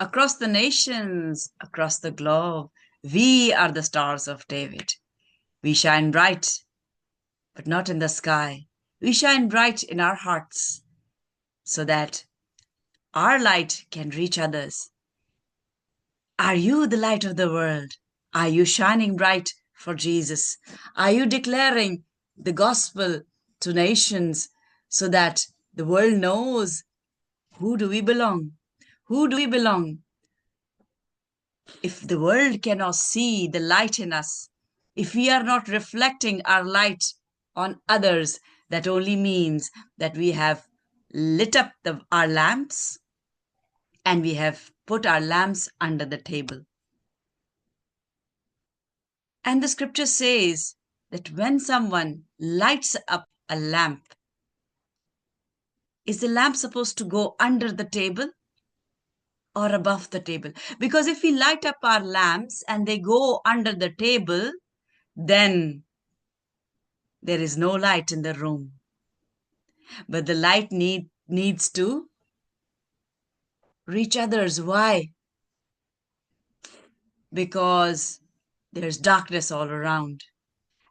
Across the nations, across the globe, we are the stars of David. We shine bright, but not in the sky. We shine bright in our hearts so that our light can reach others. Are you the light of the world? Are you shining bright for Jesus? Are you declaring the gospel to nations so that the world knows who do we belong? Who do we belong? If the world cannot see the light in us, if we are not reflecting our light on others, that only means that we have lit up our lamps and we have put our lamps under the table. And the scripture says that when someone lights up a lamp, is the lamp supposed to go under the table or above the table? Because if we light up our lamps and they go under the table, then there is no light in the room. But the light needs to reach others. Why? Because there's darkness all around.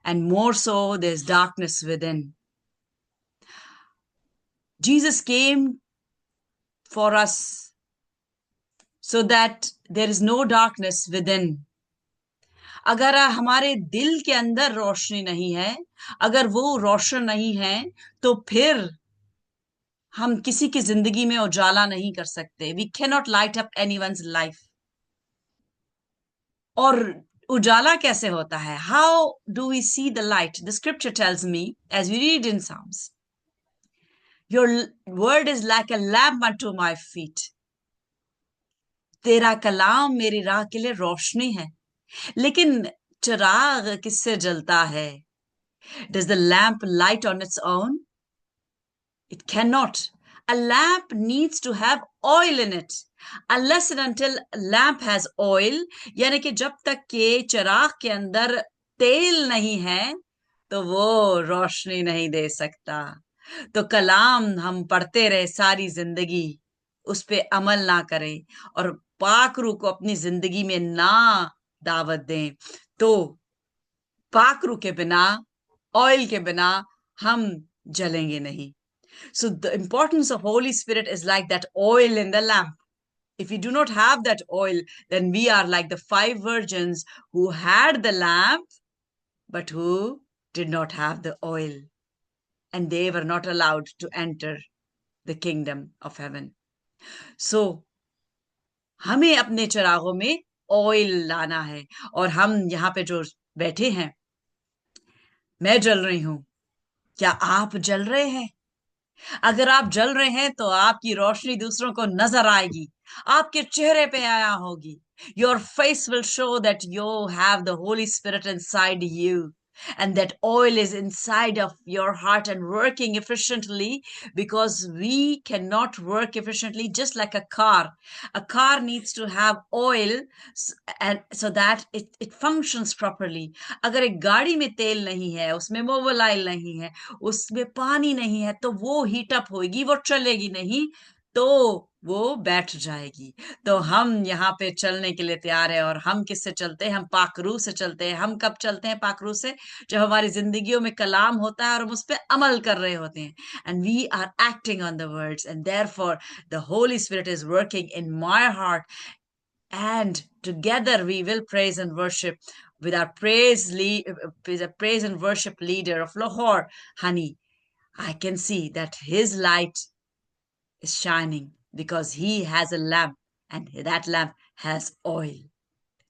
And more so, there's darkness within. Jesus came for us so that there is no darkness within. अगर हमारे दिल के अंदर रोशनी नहीं है, अगर वो रोशन नहीं है, तो फिर हम किसी की जिंदगी में उजाला नहीं कर सकते. We cannot light up anyone's life. और उजाला कैसे होता है? How do we see the light? The scripture tells me, as we read in Psalms, your word is like a lamp unto my feet. तेरा कलाम मेरी राह के लिए रोशनी है. लेकिन चिराग किससे जलता है? Does the lamp light on its own? It cannot. A lamp needs to have oil in it. Unless and until lamp has oil, यानी कि जब तक के चिराग के अंदर तेल नहीं है, तो वो रोशनी नहीं दे सकता. तो कलाम हम पढ़ते रहे सारी जिंदगी, उस पे अमल ना करें और पाकरू को अपनी जिंदगी में ना दावत दें, तो पाकरू के बिना, ऑयल के बिना हम जलेंगे नहीं. So the importance of Holy Spirit is like that oil in the lamp. If we do not have that oil, then we are like the 5 virgins who had the lamp, but who did not have the oil. And they were not allowed to enter the kingdom of heaven. So, हमें अपने चिरागों में oil लाना है. और हम यहाँ पे जो बैठे हैं, मैं जल रही हूं, क्या आप जल रहे हैं? अगर आप जल रहे हैं तो आपकी रोशनी दूसरों को नजर आएगी, आपके चेहरे पे आया होगी. Your face will show that you have the Holy Spirit inside you, and that oil is inside of your heart and working efficiently, because we cannot work efficiently just like a car. A car needs to have oil and so that it functions properly. अगर एक गाड़ी में तेल नहीं है, उसमें Mobil नहीं है, उसमें पानी नहीं है, तो वो हीट अप होगी, वो चलेगी नहीं, तो वो बैठ जाएगी. तो हम यहाँ पे चलने के लिए तैयार है. और हम किससे चलते हैं? हम पाकरू से चलते हैं. हम कब चलते हैं पाकरू से? जब हमारी जिंदगियों में कलाम होता है और हम उस पर अमल कर रहे होते हैं. And we are acting on the words, and therefore the Holy Spirit is working in my heart. And together we will praise and worship with our praise and worship leader of Lahore, Honey. I can see that his light is shining because he has a lamp, and that lamp has oil.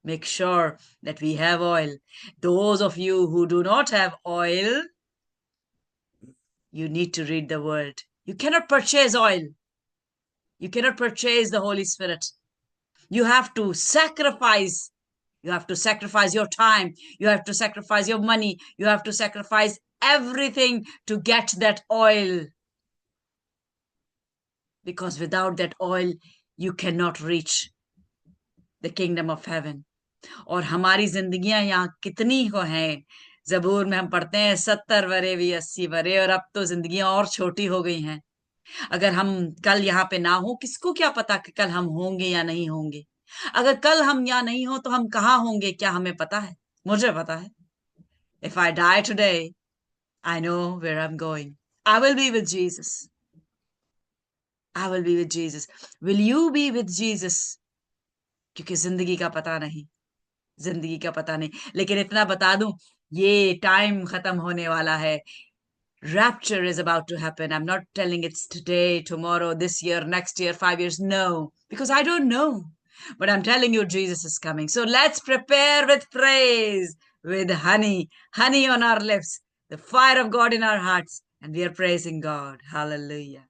Make sure that we have oil. Those of you who do not have oil, you need to read the word. You cannot purchase oil. You cannot purchase the Holy Spirit. You have to sacrifice. You have to sacrifice your time. You have to sacrifice your money. You have to sacrifice everything to get that oil. Because without that oil, you cannot reach the kingdom of heaven. और हमारी जिंदगियां यहाँ कितनी को हैं. जबूर में हम पढ़ते हैं 70 वरे भी 80 वरे, और अब तो जिंदगियां और छोटी हो गई हैं. अगर हम कल यहाँ पे ना हो, किसको क्या पता कि कल हम होंगे या नहीं होंगे। अगर कल हम यहाँ नहीं हो तो हम कहाँ होंगे, क्या हमें पता है? मुझे पता है। If I die today, I know where I'm going. I will be with Jesus. I will be with Jesus. Will you be with Jesus? क्योंकि जिंदगी का पता नहीं, जिंदगी का पता नहीं। लेकिन इतना बता दूं, ये टाइम खत्म होने वाला है। Rapture is about to happen. I'm not telling it's today, tomorrow, this year, next year, 5 years. No, because I don't know. But I'm telling you, Jesus is coming. So let's prepare with praise, with honey on our lips, the fire of God in our hearts, and we are praising God. Hallelujah.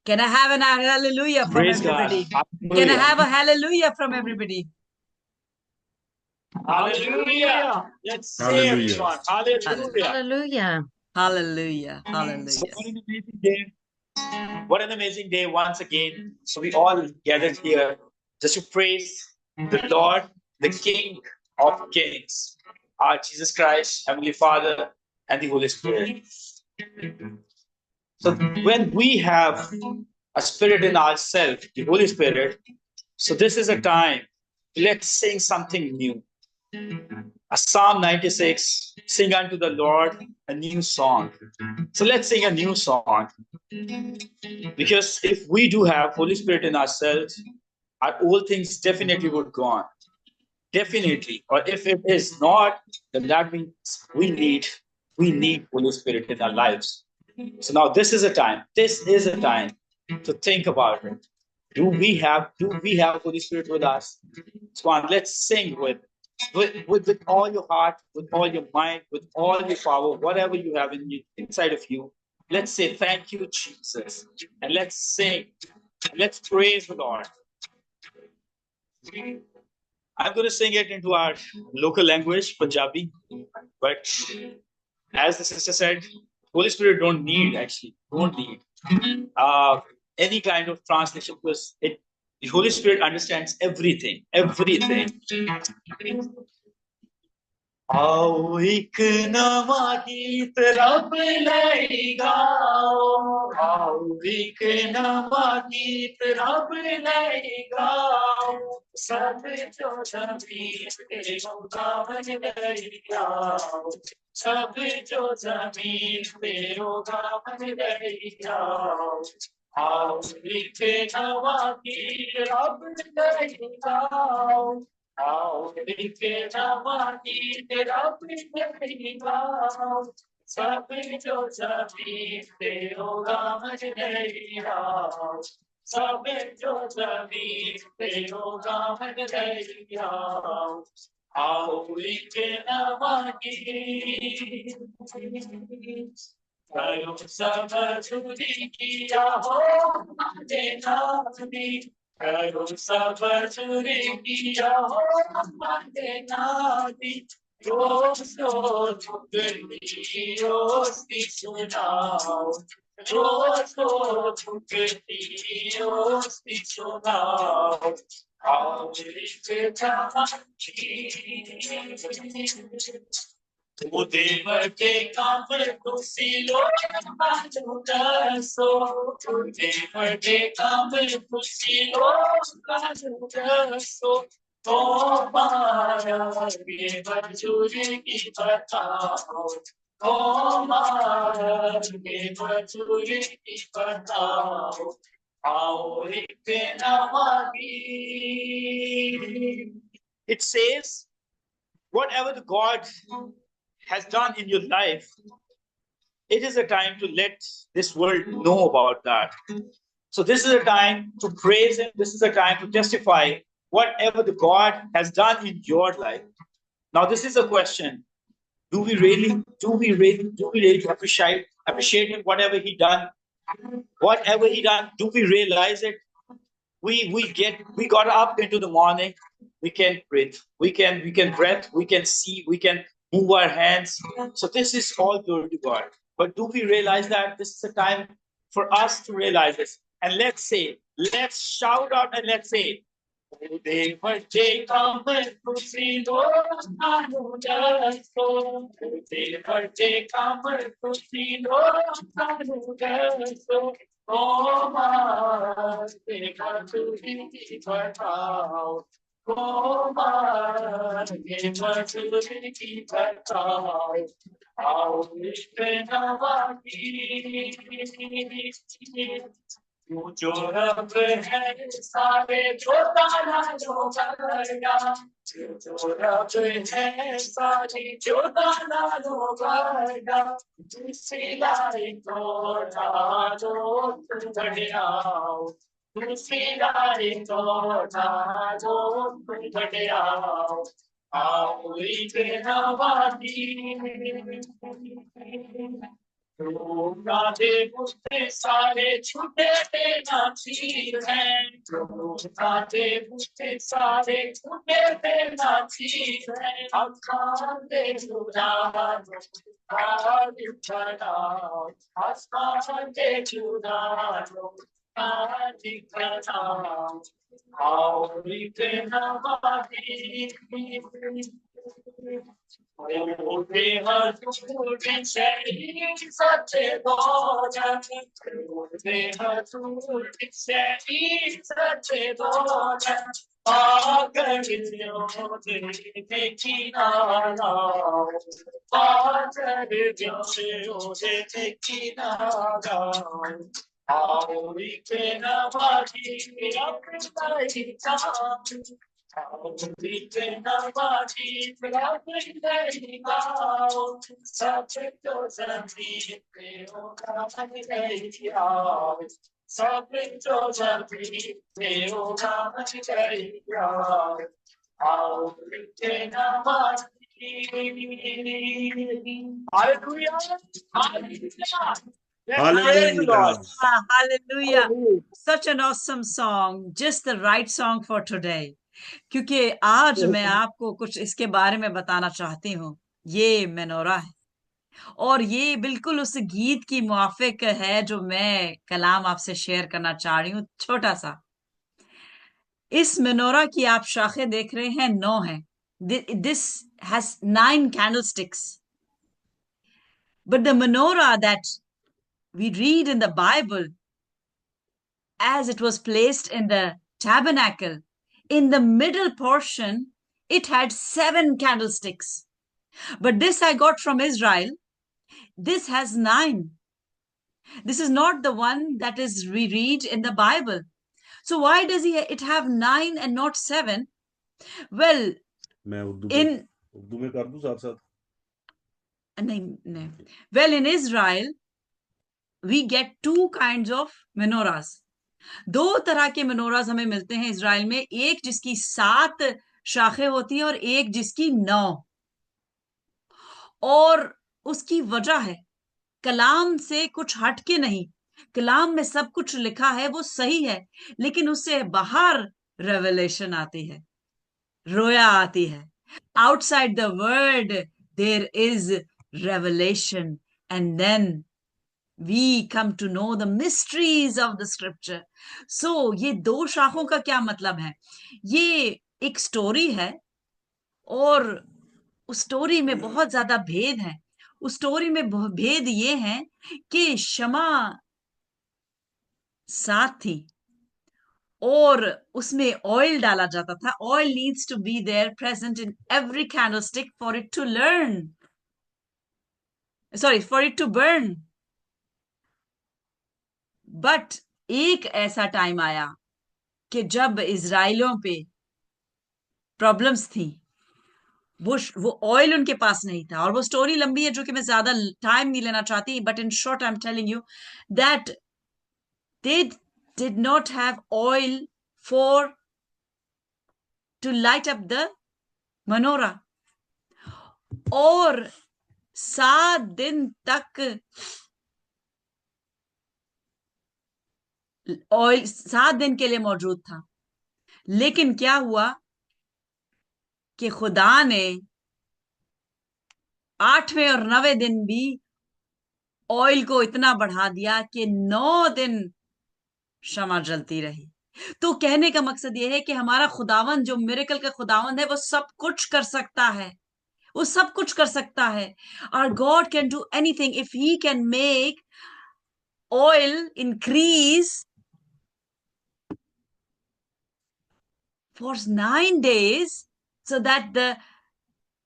Can I have an hallelujah from Praise God. everybody? Can I Hallelujah. have a hallelujah from everybody? Hallelujah. Let's say everyone. Hallelujah. Hallelujah. Hallelujah. So Hallelujah. what an amazing day. What an amazing day once again. So we all gathered here just to praise the Lord, the King of Kings, our Jesus Christ, Heavenly Father, and the Holy Spirit. So when we have a spirit in ourselves, the Holy Spirit, so this is a time. Let's sing something new. A Psalm 96, sing unto the Lord a new song. So let's sing a new song. Because if we do have Holy Spirit in ourselves, our old things definitely would go on. Definitely. Or if it is not, then that means we need Holy Spirit in our lives. So now this is a time to think about it. Do we have Holy Spirit with us? So on, let's sing with all your heart, with all your mind, with all your power, whatever you have inside of you. Let's say thank you, Jesus. And let's sing. Let's praise the Lord. I'm going to sing it into our local language, Punjabi. But as the sister said, Holy Spirit don't need any kind of translation, because the Holy Spirit understands everything. आओ एक नवा गीत रब ले गाओ, आओ एक नवा गीत रब ले गाओ, सब जो जमीन पे उगावन ले गाओ, सब जो जमीन पे उगावन ले गाओ, आओ एक नवा गीत रब ले गाओ, आओ एक नवा गीत रब ले गाओ, सब जो जमीन पे होगा मन ले आओ, सब जो जमीन पे होगा मन ले आओ, आओ एक नवा गीत करो सब चोरी किया हो हमारे नामी, करो सब चोरी किया हो हमारे नामी, रोज़ो झुकती रोज़ी सुनाओ, रोज़ो झुकती रोज़ी सुनाओ, आओ एक नवा देवर के काम तुसी लोग बाजू दसो, देवर के काम तुसी लोग बाजू दसो, तो मारा ये बजूरी की बताओ, तो मारा ये बजूरी की बताओ, आओ एक नवा गीत. It says, whatever the God has done in your life, it is a time to let this world know about that. So this is a time to praise him. This is a time to testify whatever the God has done in your life. Now this is a question. Do we really appreciate him, whatever he done? Whatever he done, do we realize it? We got up into the morning, we can breathe, we can breath, we can see, we can move our hands. So this is all glory to God. But do we realize that this is a time for us to realize this? And let's shout out and let's say, देवर के काम खुशी दो आनु दसो, देवर के काम खुशी दो आनु दसो, तू जो रब है सारे जोताना जो बनेगा तू जो रब है सारी जोताना जो बनेगा दूसरी लाई तो जो तू बढ़िया दूसरी लाई तो जो तू बढ़िया आओ एक नवादी राधे बुद्धे सारे छूटे तेना चीर है राधे बुद्धे सारे छूटे तेना चीर है आसमान दे जुड़ा आसमान दे जुड़ा आओ Hallelujah. Hallelujah. Such an awesome song. Just the right song for today. क्योंकि आज मैं आपको कुछ इसके बारे में बताना चाहती हूँ। ये मेनोरा है और ये बिल्कुल उस गीत की मुआफिक है जो मैं कलाम आपसे शेयर करना चाह रही हूँ, छोटा सा। इस मेनोरा की आप शाखें देख रहे हैं, 9 हैं। This has 9 candlesticks. But the menorah that we read in the Bible, as it was placed in the tabernacle, in the middle portion, it had 7 candlesticks. But this I got from Israel. This has 9. This is not the one that is we read in the Bible. So why does it have 9 and not 7? Well, मैं in Urdu में कर दूं साथ साथ नहीं. Well, in Israel, we get 2 kinds of menorahs. 2 तरह के menorahs हमें मिलते हैं इजराइल में, एक जिसकी 7 शाखें होती हैं और एक जिसकी 9. और उसकी वजह है, कलाम से कुछ हटके नहीं, कलाम में सब कुछ लिखा है वो सही है, लेकिन उससे बाहर रेवलेशन आती है, रोया आती है. Outside the word there is revelation and then we come to know the mysteries of the scripture. So ये 2 शाखों का क्या मतलब है? ये एक स्टोरी है और उस स्टोरी में बहुत ज्यादा भेद है. उस स्टोरी में भेद ये है कि शमा साथ थी और उसमें ऑयल डाला जाता था. Oil needs to be there present in every candlestick for it to learn, sorry, for it to burn. But एक ऐसा टाइम आया कि जब इजराइलियों पे प्रॉब्लम्स थी, वो ऑयल उनके पास नहीं था. और वो स्टोरी लंबी है जो कि मैं ज्यादा टाइम नहीं लेना चाहती, but in short I am telling you that they did not have oil for to light up the menorah. और 7 दिन तक ऑयल 7 दिन के लिए मौजूद था. लेकिन क्या हुआ कि खुदा ने 8वें और 9वें दिन भी ऑयल को इतना बढ़ा दिया कि 9 दिन शमा जलती रही. तो कहने का मकसद यह है कि हमारा खुदावन जो मिरेकल का खुदावन है वो सब कुछ कर सकता है, वो सब कुछ कर सकता है. Our God can do anything. If he can make oil increase for 9 days, so that the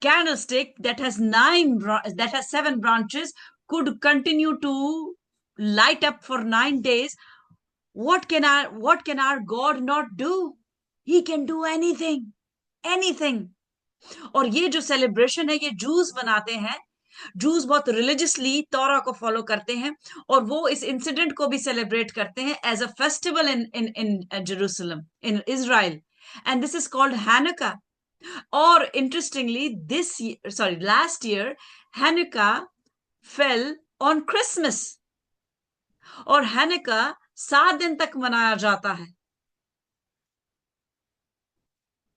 candlestick that has 7 branches could continue to light up for 9 days. What can our God not do? He can do anything. और ये जो celebration है, ये juice बनाते हैं, juice बहुत religiously तौरा को फॉलो करते हैं, और वो इस इंसिडेंट को भी सेलिब्रेट करते हैं as a festival in Jerusalem, in Israel, and this is called Hanukkah. और interestingly last year Hanukkah fell on Christmas, और हैनुका 7 दिन तक मनाया जाता है,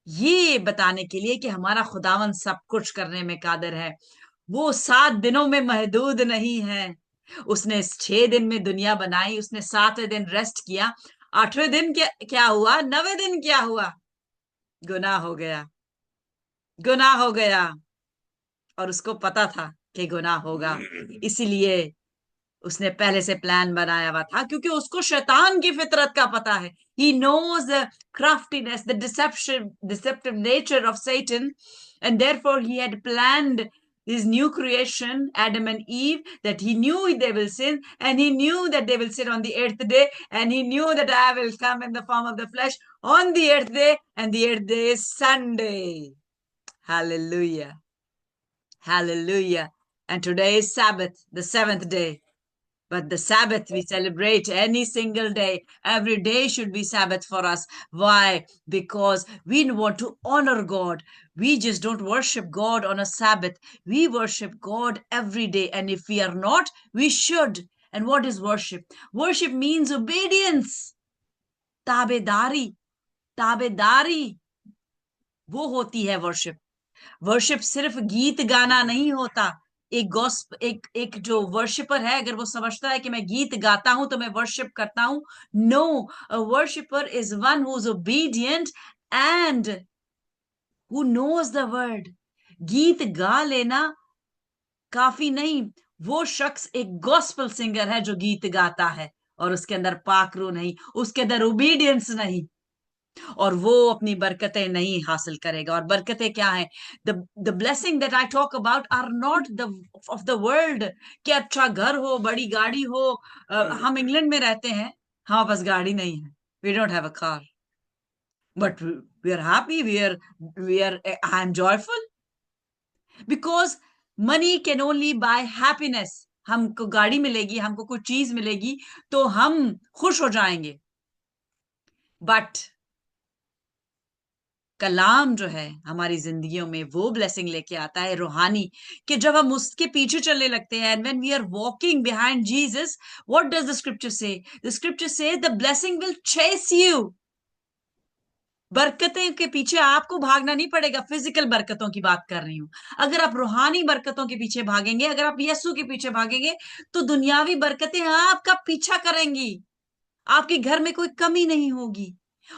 ये बताने के लिए कि हमारा खुदावन सब कुछ करने में कादिर है. वो 7 दिनों में महदूद नहीं है. उसने 6 दिन में दुनिया बनाई, उसने 7वें दिन रेस्ट किया. 8वें दिन क्या हुआ? 9वें दिन क्या हुआ? गुनाह हो गया, और उसको पता था कि गुनाह होगा, इसीलिए उसने पहले से प्लान बनाया हुआ था, क्योंकि उसको शैतान की फितरत का पता है. He knows the craftiness, the deceptive nature of Satan, and therefore he had planned his new creation, Adam and Eve, that he knew they will sin, and he knew that they will sin on the 8th day, and he knew that I will come in the form of the flesh on the 8th day, and the 8th day is Sunday. Hallelujah. Hallelujah. And today is Sabbath, the 7th day. But the Sabbath we celebrate any single day. Every day should be Sabbath for us. Why? Because we want to honor God. We just don't worship God on a Sabbath. We worship God every day. And if we are not, we should. And what is worship? Worship means obedience. Tabedari. वो होती है worship. Worship सिर्फ गीत गाना नहीं होता. एक जो वर्शिपर है, अगर वो समझता है कि मैं गीत गाता हूं तो मैं वर्शिप करता हूं, no, a worshipper is one who is obedient and who knows the word. गीत गा लेना काफी नहीं. वो शख्स एक गॉस्पेल सिंगर है जो गीत गाता है, और उसके अंदर पाकरू नहीं, उसके अंदर ओबीडियंस नहीं, और वो अपनी बरकतें नहीं हासिल करेगा. और बरकतें क्या है? The blessing that I talk about are not the of the world, कि अच्छा घर हो, बड़ी गाड़ी हो. हम इंग्लैंड में रहते हैं, हमारे पास गाड़ी नहीं है, we don't have a car, but we are happy, I am joyful, because money can only buy happiness. हमको गाड़ी मिलेगी, हमको कुछ चीज मिलेगी तो हम खुश हो जाएंगे. बट कलाम जो है हमारी जिंदगियों में वो ब्लेसिंग लेके आता है रूहानी, कि जब हम उसके पीछे चलने लगते हैं, and when we are walking behind Jesus, what does the scripture से? द स्क्रिप्चर से the blessing will chase you. बरकतें के पीछे आपको भागना नहीं पड़ेगा. फिजिकल बरकतों की बात कर रही हूं. अगर आप रूहानी बरकतों के पीछे भागेंगे, अगर आप यीशु के पीछे भागेंगे, तो दुनियावी बरकतें आपका पीछा करेंगी. आपके घर में कोई कमी नहीं होगी.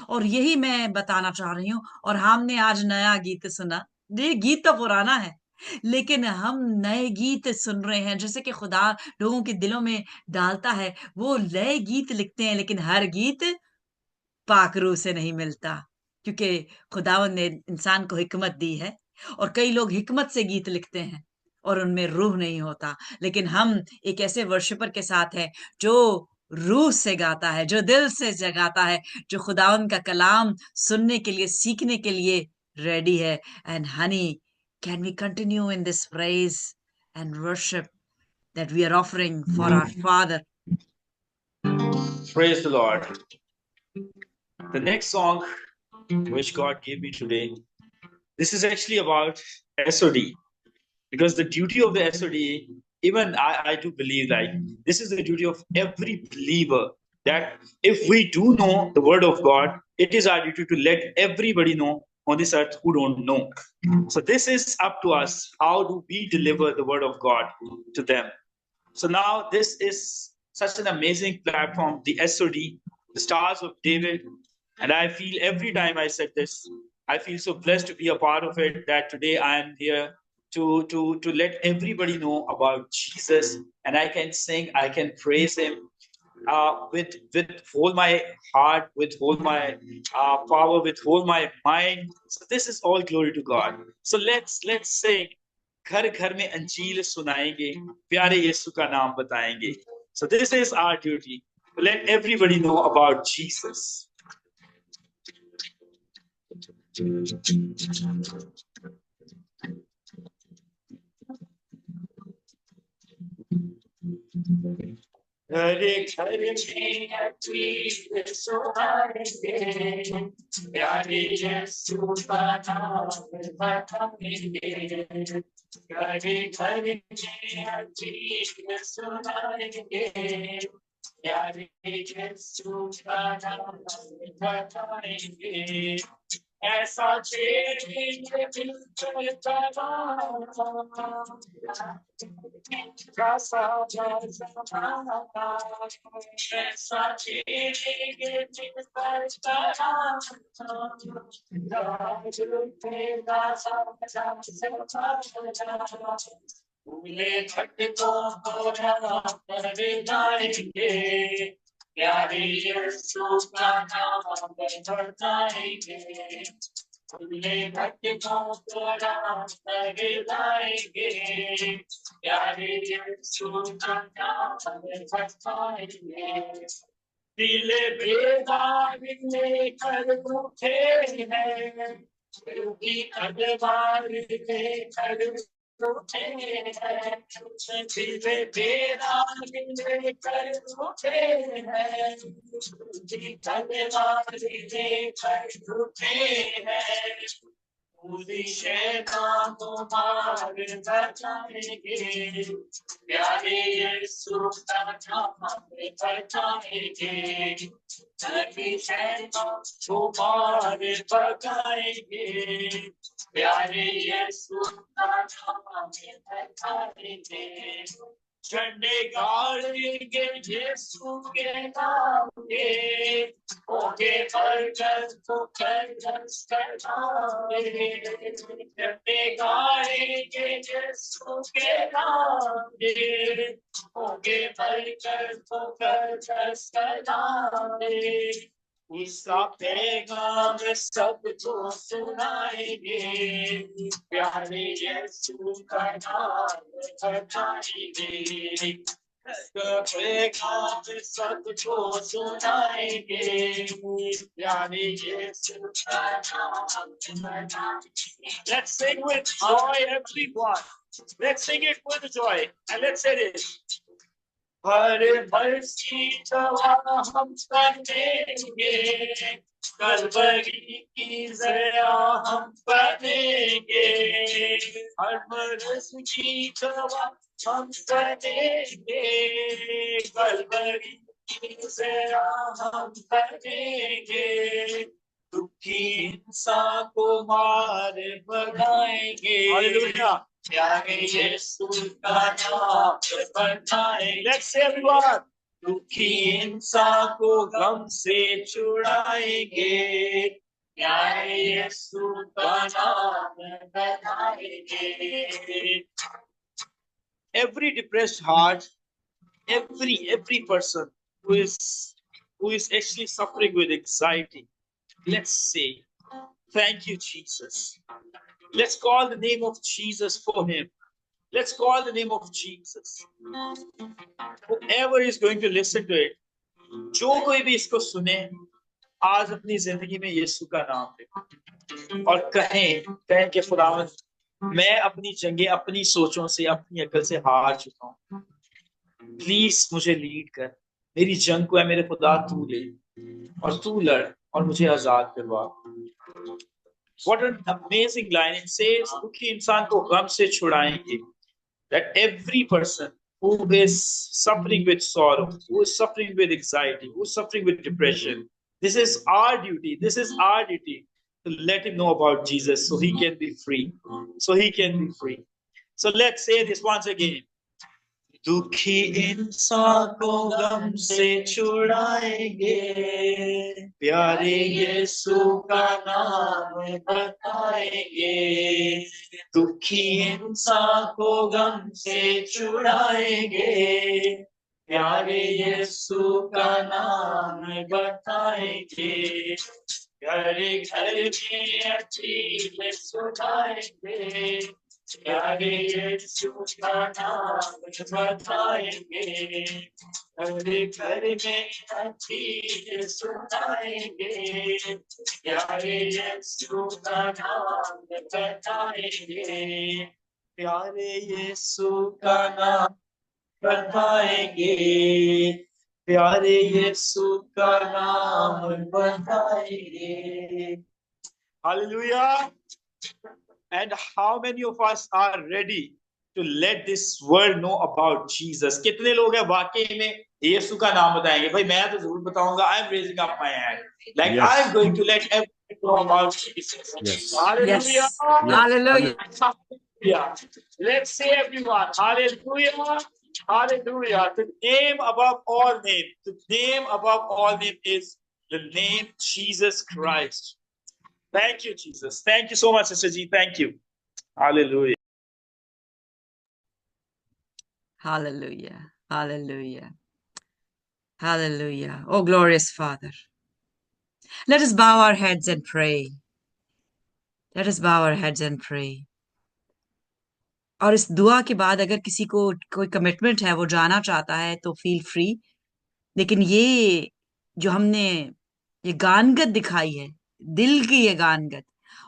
और यही मैं बताना चाह रही हूँ. और हमने आज नया गीत सुना. ये गीत तो पुराना है, लेकिन हम नए गीत सुन रहे हैं, जैसे कि खुदा लोगों के दिलों में डालता है. वो नए गीत लिखते हैं, लेकिन हर गीत पाक रूह से नहीं मिलता, क्योंकि खुदावंद ने इंसान को हिकमत दी है. और कई लोग हिकमत से गीत लिखते हैं और उनमें रूह नहीं होता. लेकिन हम एक ऐसे वर्शिपर के साथ है जो रूह से गाता है, जो दिल से जगाता है, जो खुदावंद का कलाम सुनने के लिए, सीखने के लिए रेडी है. And honey, can we continue in this praise and worship that we are offering for our Father? Praise the Lord. The next song which God gave me today, this is actually about SOD, because the duty of the SOD, even I do believe, like, this is the duty of every believer, that if we do know the word of God, it is our duty to let everybody know on this earth who don't know. So this is up to us. How do we deliver the word of God to them? So now this is such an amazing platform, the SOD, the Stars of David. And I feel every time I said this, I feel so blessed to be a part of it, that today I am here to let everybody know about Jesus. And I can sing, I can praise him. with whole my heart, with whole my power, with whole my mind. So this is all glory to God. So let's sing. घर घर में अंजील सुनाएंगे, प्यारे यीशु का नाम बताएंगे. So this is our duty. Let everybody know about Jesus. Hare Hare प्यारे यीशु का नाम बताएंगे, हरे हरे सुनाएंगे, प्यारे यीशु का नाम बताएंगे. ऐसा चेहरे मिलकर प्यारे यीशु का नाम बताएंगे, खुले भटकों को राह दिलाएंगे, प्यारे यीशु का नाम बताएंगे. दिल बेदार लेकर उठे हैं, क्योंकि अखबार लेकर उठे हैं, दिल बेदार लेकर उठे हैं, अखबार लेकर उठे हैं. पूरी शैतान को मार बचाएंगे, प्यारे यीशु का नाम बताएंगे, सभी शैतान को मार भगाएंगे, प्यारे यीशु का नाम बताएंगे. झंडे गाड़ेंगे यीशु के नाम के, होंगे बरकत को खरगस कराएंगे, झंडे गाड़ेंगे यीशु के नाम के, होंगे बरकत को खरगस कराएंगे. उसका पैगाम सबको सुनाएंगे, प्यारे यीशु का नाम बताएंगे, उसका पैगाम सबको सुनाएंगे, प्यारे यीशु का नाम बताएंगे. Let's sing with joy, everyone. Let's sing it with joy, and let's say this. हर मर्जी दवा हम बनेंगे, कलवरी की जया हम बनेंगे, हर मर्जी दवा हम बनेंगे, कलवरी की जया हम बनेंगे, दुखी इंसान को मार भगाएंगे. हालेलुया. प्यारे यीशु का नाम बताएंगे. Let's say everyone. दुखी इंसान को गम से छुड़ाएंगे, प्यारे यीशु का नाम बताएंगे. Every depressed heart, every person who is actually suffering with anxiety, let's say, thank you, Jesus. Let's call the name of Jesus for him. Let's call the name of Jesus. Whoever is going to listen to it, जो कोई भी इसको सुने, आज अपनी जिंदगी में यीशु का नाम ले और कहें कि खुदावंद, मैं अपनी जंगें अपनी सोचों से, अपनी अकल से हार चुका हूँ. प्लीज मुझे लीड कर, मेरी जंग को है मेरे खुदा तू ले और तू लड़ और मुझे आजाद करवा. What an amazing line. It says, दुखी इंसान को गम से छुड़ाएंगे. That every person who is suffering with sorrow, who is suffering with anxiety, who is suffering with depression, this is our duty. This is our duty to let him know about Jesus so he can be free. So he can be free. So let's say this once again. दुखी इंसान को गम से छुड़ाएंगे, प्यारे यीशु का नाम बताएंगे, दुखी इंसान को गम से छुड़ाएंगे, प्यारे यीशु का नाम बताएंगे, घर घर में अच्छी सुनाएंगे, प्यारे यीशु का नाम बताएंगे, घर घर में अच्छी सुनाएंगे, प्यारे यीशु का नाम बताएंगे, प्यारे यीशु का नाम बताएंगे, प्यारे यीशु का नाम बताएंगे. Hallelujah. And how many of us are ready to let this world know about Jesus? कितने लोग हैं वाकई में यीशु का नाम बताएंगे? भाई मैं तो जरूर बताऊंगा. I'm raising up my hand. Like Yes. I'm going to let everyone know about Jesus. Yes. Hallelujah. Yes. Hallelujah. Hallelujah. Let's say everyone, hallelujah, hallelujah. The name above all names, the name above all names is the name Jesus Christ. Thank you, Jesus. Thank you so much, Sister G. Thank you. Hallelujah. Hallelujah. Hallelujah. Hallelujah. Oh, glorious Father. Let us bow our heads and pray. Let us bow our heads and pray. और इस दुआ के बाद अगर किसी को कोई commitment है, वो जाना चाहता है, तो फील फ्री. लेकिन ये जो हमने ये गानगत दिखाई है, दिल की ये गानगत,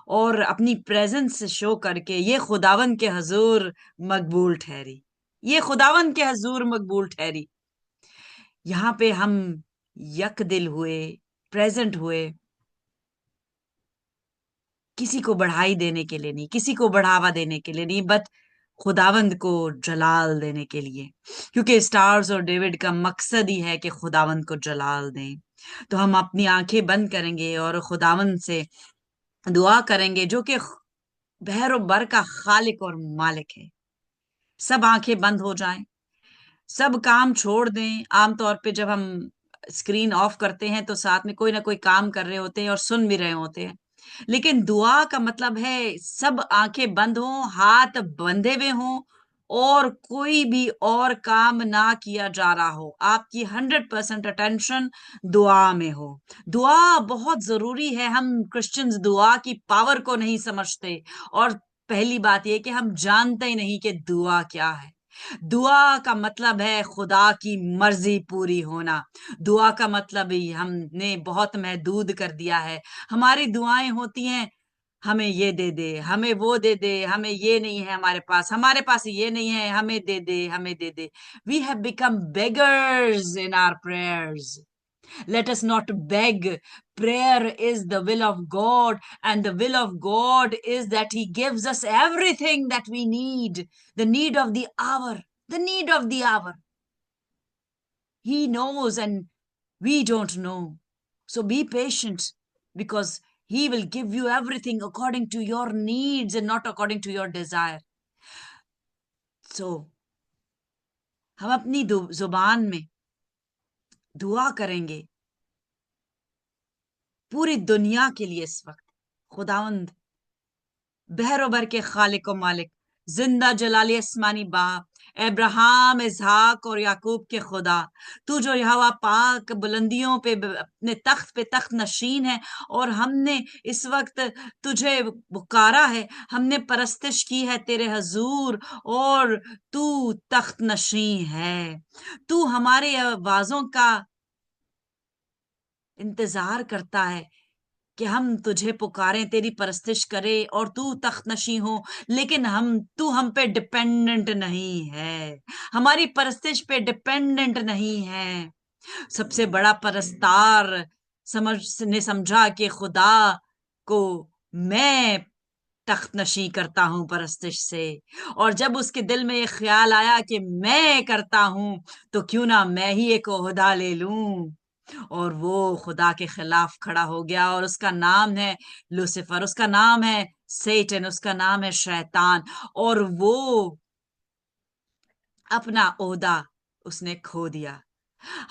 और अपनी प्रेजेंस शो करके ये खुदावन के हजूर मकबूल ठहरी, ये खुदावन के हजूर मकबूल ठहरी. यहाँ पे हम यक दिल हुए, प्रेजेंट हुए, किसी को बढ़ाई देने के लिए नहीं, किसी को बढ़ावा देने के लिए नहीं, बट खुदावंद को जलाल देने के लिए. क्योंकि स्टार्स और डेविड का मकसद ही है कि खुदावंद को जलाल दें. तो हम अपनी आंखें बंद करेंगे और खुदावंद से दुआ करेंगे, जो कि बहर बर का खालिक और मालिक है. सब आंखें बंद हो जाएं, सब काम छोड़ दें. आमतौर पे जब हम स्क्रीन ऑफ करते हैं तो साथ में कोई ना कोई काम कर रहे होते हैं और सुन भी रहे होते हैं. लेकिन दुआ का मतलब है सब आंखें बंद हों, हाथ बंधे हुए हों, और कोई भी और काम ना किया जा रहा हो. आपकी 100% अटेंशन दुआ में हो. दुआ बहुत जरूरी है. हम क्रिश्चियंस दुआ की पावर को नहीं समझते, और पहली बात यह कि हम जानते ही नहीं कि दुआ क्या है. दुआ का मतलब है खुदा की मर्जी पूरी होना. दुआ का मतलब ही हमने बहुत महदूद कर दिया है. हमारी दुआएं होती हैं, हमें ये दे दे, हमें वो दे दे, हमें ये नहीं है हमारे पास ये नहीं है, हमें दे दे, हमें दे दे. We have become beggars in our prayers. Let us not beg. Prayer is the will of God, and the will of God is that He gives us everything that we need. The need of the hour. The need of the hour. He knows, and we don't know. So be patient, because He will give you everything according to your needs and not according to your desire. So, हम अपनी जुबान में दुआ करेंगे पूरी दुनिया के लिए. इस वक्त खुदावंद बहरोबर के खालिक व मालिक, जिंदा जलाली आसमानी बाप, अब्राहम, इसहाक और याकूब के खुदा, तू जो यहोवा पाक बुलंदियों पे अपने तख्त पे तख्त नशीन है, और हमने इस वक्त तुझे पुकारा है, हमने परस्तिश की है तेरे हजूर, और तू तख्त नशीन है. तू हमारे आवाजों का इंतजार करता है कि हम तुझे पुकारें, तेरी परस्तिश करें, और तू तख्तनशी हो. लेकिन तू हम पे डिपेंडेंट नहीं है, हमारी परस्तिश पे डिपेंडेंट नहीं है. सबसे बड़ा परस्तार ने समझा कि खुदा को मैं तख्तनशी करता हूं परस्तिश से, और जब उसके दिल में ये ख्याल आया कि मैं करता हूं, तो क्यों ना मैं ही एक ओहदा ले लूं. और वो खुदा के खिलाफ खड़ा हो गया, और उसका नाम है लूसीफर, उसका नाम है सेटन, उसका नाम है शैतान. और वो अपना ओहदा उसने खो दिया.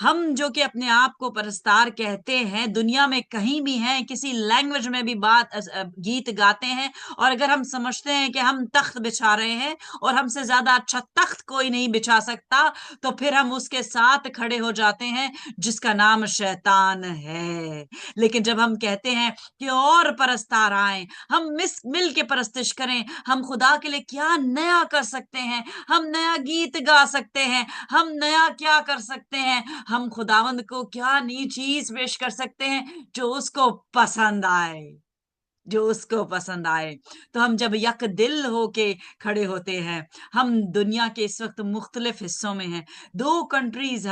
हम जो कि अपने आप को परस्तार कहते हैं, दुनिया में कहीं भी हैं, किसी लैंग्वेज में भी गीत गाते हैं, और अगर हम समझते हैं कि हम तख्त बिछा रहे हैं और हमसे ज्यादा अच्छा तख्त कोई नहीं बिछा सकता, तो फिर हम उसके साथ खड़े हो जाते हैं जिसका नाम शैतान है। लेकिन जब हम कहते हैं कि और परस्तार आए, हम मिल के परस्तिश करें, हम खुदा के लिए क्या नया कर सकते हैं, हम नया गीत गा सकते हैं, हम नया क्या कर सकते हैं, हम खुदावंद को क्या नई चीज पेश कर सकते हैं जो उसको पसंद आए, जो उसको पसंद आए। तो हम जब यक दिल होके खड़े होते हैं, हम दुनिया के इस वक्त मुख्तलिफ हिस्सों में हैं, दो कंट्रीज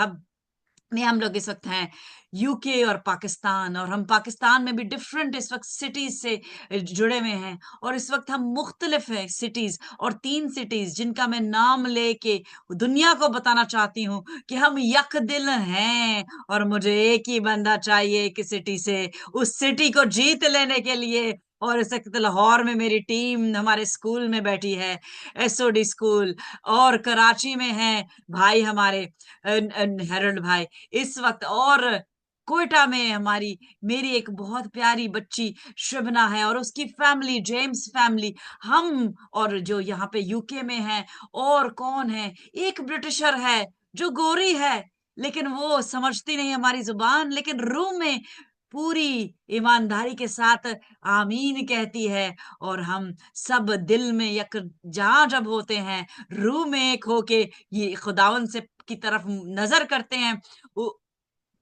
हम लोग इस वक्त हैं, यूके और पाकिस्तान, और हम पाकिस्तान में भी डिफरेंट इस वक्त सिटीज से जुड़े हुए हैं, और इस वक्त हम मुख्तलिफ है सिटीज, और 3 सिटीज जिनका मैं नाम लेके दुनिया को बताना चाहती हूँ कि हम यक दिल हैं, और मुझे एक ही बंदा चाहिए एक सिटी से, उस सिटी को जीत लेने के लिए। और इस वक्त लाहौर में मेरी टीम हमारे स्कूल में बैठी है, एसओडी स्कूल, और कराची में है भाई हमारे हेरल्ड भाई इस वक्त, और कोयटा में हमारी मेरी एक बहुत प्यारी बच्ची शबना है और उसकी फैमिली, जेम्स फैमिली, हम, और जो यहाँ पे यूके में है, और कौन है, एक ब्रिटिशर है जो गोरी है, लेकिन वो समझती नहीं हमारी जुबान, लेकिन रूम में पूरी ईमानदारी के साथ आमीन कहती है, और हम सब दिल में यक जहां जब होते हैं, रूह में एक होके ये खुदावन से की तरफ नजर करते हैं,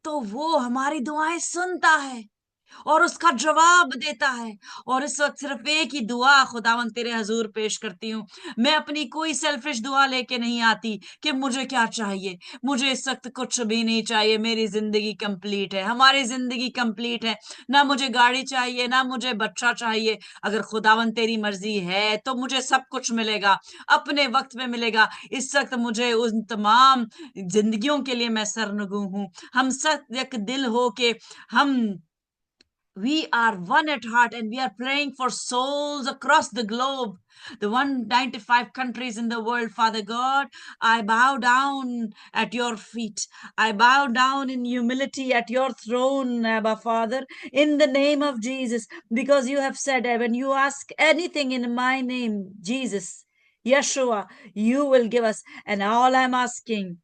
तो वो हमारी दुआएं सुनता है और उसका जवाब देता है। और इस वक्त सिर्फ एक ही दुआ खुदावन तेरे हजूर पेश करती हूँ। मैं अपनी कोई सेल्फिश दुआ लेके नहीं आती कि मुझे क्या चाहिए, मुझे इस वक्त कुछ भी नहीं चाहिए, मेरी जिंदगी कंप्लीट है, हमारी जिंदगी कंप्लीट है, ना मुझे गाड़ी चाहिए, ना मुझे बच्चा चाहिए। अगर खुदावन तेरी मर्जी है तो मुझे सब कुछ मिलेगा, अपने वक्त में मिलेगा। इस वक्त मुझे उन तमाम जिंदगियों के लिए मैं सरनगू हूँ। हम सब एक दिल हो के हम we are one at heart, and we are praying for souls across the globe, the 195 countries in the world. Father God, I bow down at your feet, I bow down in humility at your throne, Abba Father, in the name of Jesus, because you have said when you ask anything in my name, Jesus, Yeshua, you will give us. And all I'm asking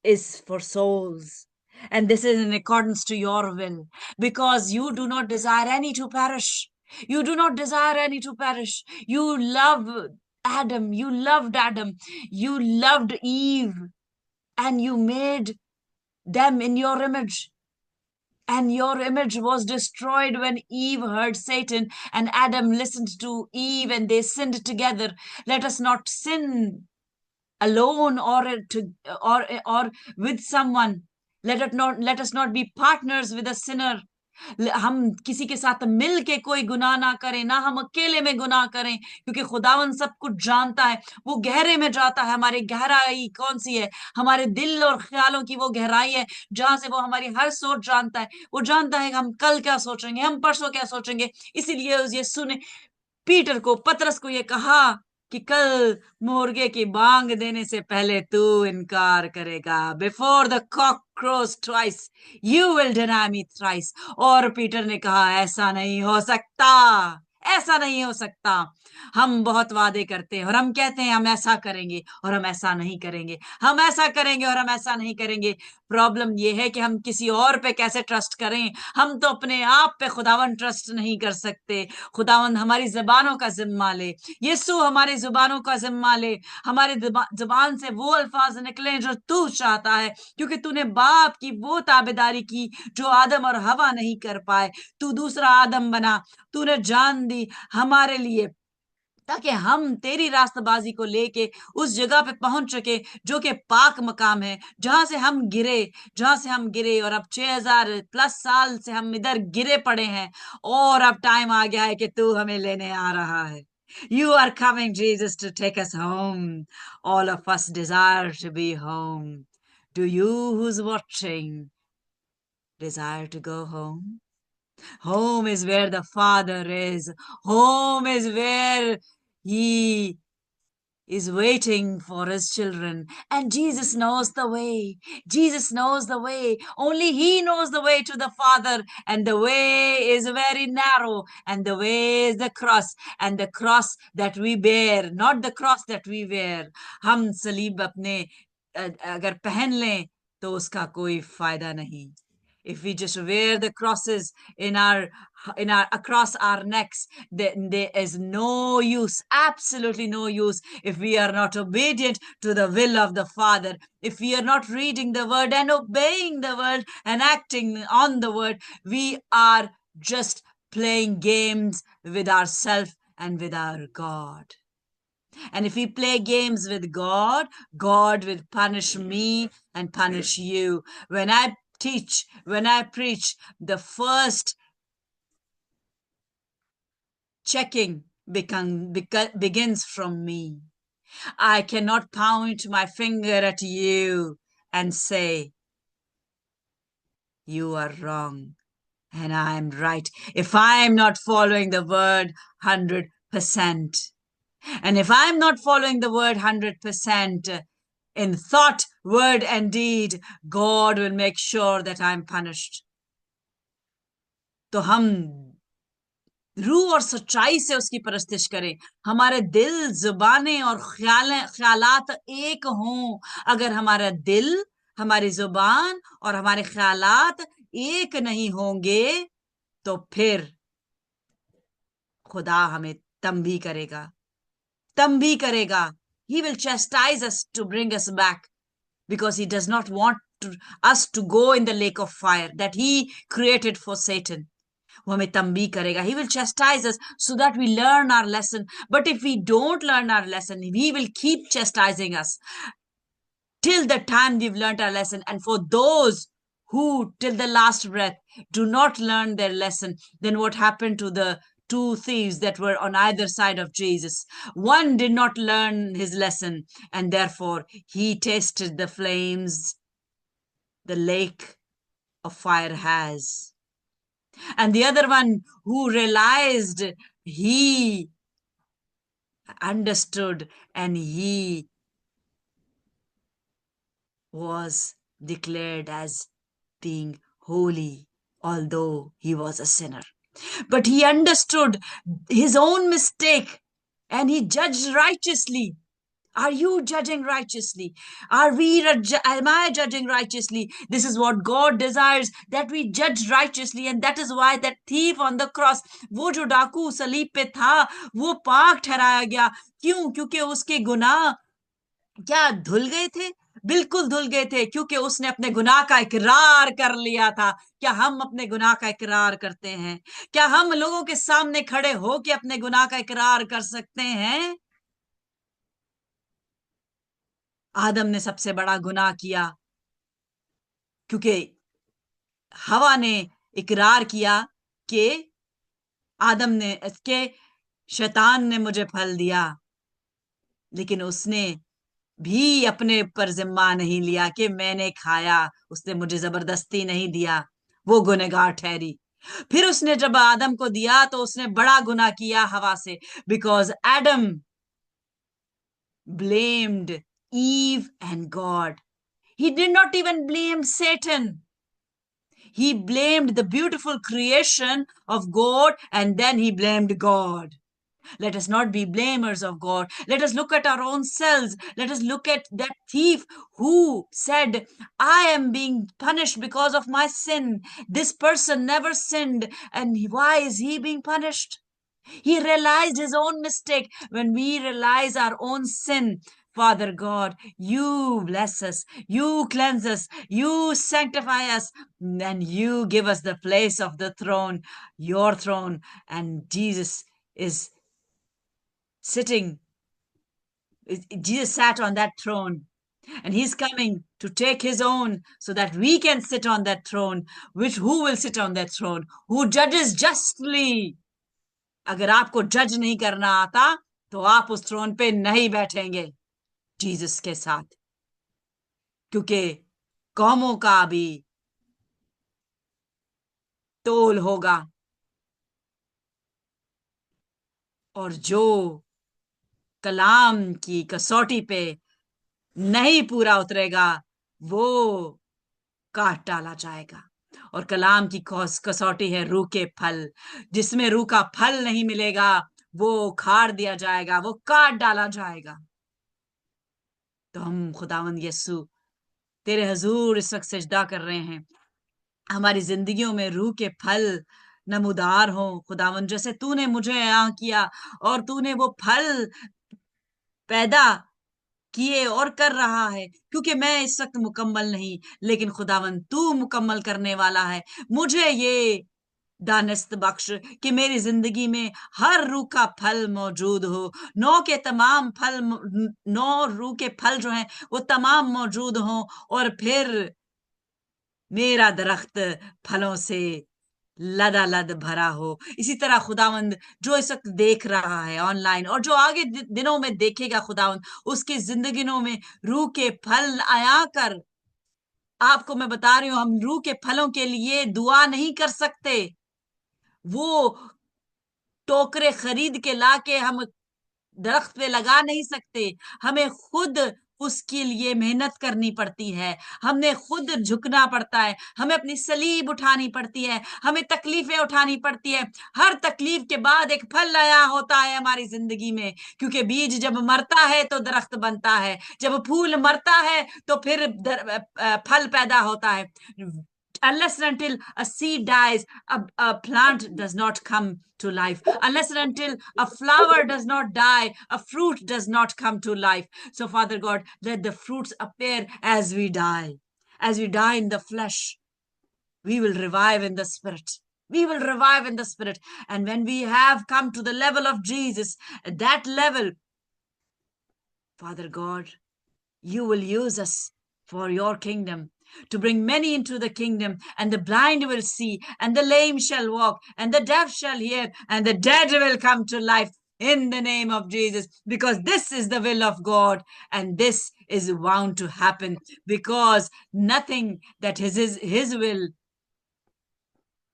is for souls. And this is in accordance to your will, because you do not desire any to perish. You do not desire any to perish. You love Adam. You loved Adam. You loved Eve. And you made them in your image. And your image was destroyed when Eve heard Satan and Adam listened to Eve and they sinned together. Let us not sin alone or with someone. Let us not be partners with a sinner. हम किसी के साथ मिल के कोई गुनाह ना करें, ना हम अकेले में गुनाह करें, क्योंकि खुदावन सब कुछ जानता है, वो गहरे में जाता है। हमारी गहराई कौन सी है? हमारे दिल और ख्यालों की वो गहराई है जहां से वो हमारी हर सोच जानता है। वो जानता है कि हम कल क्या सोचेंगे, हम परसों क्या सोचेंगे। इसीलिए यीशु ने पीटर को, पतरस को ये कहा कि कल मुर्गे की बांग देने से पहले तू इनकार करेगा, before the cock crows twice you will deny me thrice. और पीटर ने कहा ऐसा नहीं हो सकता, ऐसा नहीं हो सकता। हम बहुत वादे करते हैं और हम कहते हैं हम ऐसा करेंगे और हम ऐसा नहीं करेंगे, हम ऐसा करेंगे और हम ऐसा नहीं करेंगे। प्रॉब्लम यह है कि हम किसी और पे कैसे ट्रस्ट करें? हम तो अपने आप पे खुदावन ट्रस्ट नहीं कर सकते। खुदावन हमारी जबानों का जिम्मा ले, यीशु हमारी जुबानों का जिम्मा ले, हमारे जुबान से वो अल्फाज निकले जो तू चाहता है, क्योंकि तूने बाप की वो ताबेदारी की जो आदम और हवा नहीं कर पाए। तू दूसरा आदम बना, तूने जान दी हमारे लिए, ताकि हम तेरी रास्तबाजी को लेके उस जगह पे पहुंच सके जो कि पाक मकाम है, जहां से हम गिरे, जहां से हम गिरे। और अब 6000 प्लस साल से हम इधर गिरे पड़े हैं, और अब टाइम आ गया है कि तू हमें लेने आ रहा है। You are coming, Jesus, to take us home. All of us desire to be home. Do you who's watching desire to go home? Home is where the Father is. Home is where He is waiting for his children, and Jesus knows the way. Jesus knows the way. Only he knows the way to the Father, and the way is very narrow, and the way is the cross, and the cross that we bear, not the cross that we wear. हम सलीब अपने अगर पहन लें तो उसका कोई फायदा नहीं. If we just wear the crosses in our across our necks, then there is no use, absolutely no use, if we are not obedient to the will of the Father, if we are not reading the word and obeying the word and acting on the word. We are just playing games with ourselves and with our God. And if we play games with God, God will punish me and punish you. When I teach, when I preach, the first checking begins from me. I cannot point my finger at you and say, you are wrong and I'm right, if I'm not following the word 100%. And if I'm not following the word 100%, in thought, word, and deed, God will make sure that I'm punished. तो हम रूह और सच्चाई से उसकी परस्तिश करें. हमारे दिल, जुबानें और ख्यालात एक हों. अगर हमारा दिल, हमारी जुबान और हमारे ख्यालात एक नहीं होंगे तो फिर खुदा हमें तंबी करेगा. He will chastise us to bring us back, because he does not want us to go in the lake of fire that he created for Satan. वो हमें तंबी करेगा. He will chastise us so that we learn our lesson. But if we don't learn our lesson, he will keep chastising us till the time we've learned our lesson. And for those who till the last breath do not learn their lesson, then what happened to the two thieves that were on either side of Jesus? One did not learn his lesson, and therefore he tasted the flames the lake of fire has. And the other one who realized, he understood, and he was declared as being holy, although he was a sinner. But he understood his own mistake and he judged righteously. Are you judging righteously? Am I judging righteously? This is what God desires, that we judge righteously. And that is why that thief on the cross, वो जो डाकू सलीब पे था, वो पाक ठहराया गया. क्यों? क्योंकि उसके गुनाह क्या धुल गए थे? बिल्कुल धुल गए थे, क्योंकि उसने अपने गुनाह का इकरार कर लिया था. क्या हम अपने गुनाह का इकरार करते हैं? क्या हम लोगों के सामने खड़े हो के अपने गुनाह का इकरार कर सकते हैं? आदम ने सबसे बड़ा गुनाह किया, क्योंकि हवा ने इकरार किया कि आदम ने इसके शैतान ने मुझे फल दिया, लेकिन उसने भी अपने पर जिम्मा नहीं लिया कि मैंने खाया, उसने मुझे जबरदस्ती नहीं दिया, वो गुनहगार ठहरी. फिर उसने जब आदम को दिया तो उसने बड़ा गुनाह किया हवा से, because Adam blamed Eve and God. He did not even blame Satan. He blamed the beautiful creation of God, and then he blamed God. Let us not be blamers of God. Let us look at our own selves. Let us look at that thief who said, I am being punished because of my sin. This person never sinned, and why is he being punished? He realized his own mistake. When we realize our own sin, Father God, you bless us, you cleanse us, you sanctify us, and you give us the place of the throne, your throne. And Jesus is sitting, Jesus sat on that throne, and he's coming to take his own so that we can sit on that throne. Who will sit on that throne? Who judges justly. अगर आपको जज नहीं करना आता तो आप उस throne पे नहीं बैठेंगे जीसस के साथ, क्योंकि कौमों का भी तोल होगा, और जो कलाम की कसौटी पे नहीं पूरा उतरेगा, वो काट डाला जाएगा। और कलाम की कसौटी है रूह के फल, जिसमें रूह का फल नहीं मिलेगा वो उखाड़ दिया जाएगा, वो काट डाला जाएगा। तो हम खुदावंद यीशु तेरे हजूर इस वक्त सजदा कर रहे हैं, हमारी जिंदगियों में रूह के फल नमूदार हो खुदावंद, जैसे तूने मुझे यहाँ किया और तूने वो फल पैदा किए और कर रहा है, क्योंकि मैं इस वक्त मुकम्मल नहीं, लेकिन खुदावंद तू मुकम्मल करने वाला है। मुझे ये दानिस्त बख्श कि मेरी जिंदगी में हर रूह का फल मौजूद हो, नौ के तमाम फल, नौ रूह के फल जो हैं वो तमाम मौजूद हों, और फिर मेरा दरख्त फलों से लदालद भरा हो। इसी तरह खुदावंद जो इस वक्त देख रहा है ऑनलाइन और जो आगे दिनों में देखेगा खुदावंद, उसकी जिंदगियों में रूह के फल आया कर। आपको मैं बता रही हूं, हम रूह के फलों के लिए दुआ नहीं कर सकते, वो टोकरे खरीद के लाके हम दरख्त पे लगा नहीं सकते, हमें खुद उसके लिए मेहनत करनी पड़ती है, हमने खुद झुकना पड़ता है, हमें अपनी सलीब उठानी पड़ती है, हमें तकलीफें उठानी पड़ती है। हर तकलीफ के बाद एक फल आया होता है हमारी जिंदगी में, क्योंकि बीज जब मरता है तो दरख्त बनता है, जब फूल मरता है तो फिर फल पैदा होता है। Unless and until a seed dies, a plant does not come to life. Unless and until a flower does not die, a fruit does not come to life. So, Father God, let the fruits appear as we die. As we die in the flesh, we will revive in the spirit. We will revive in the spirit. And when we have come to the level of Jesus, at that level, Father God, you will use us for your kingdom, to bring many into the kingdom, and the blind will see, and the lame shall walk, and the deaf shall hear, and the dead will come to life in the name of Jesus, because this is the will of God, and this is bound to happen, because nothing that is his will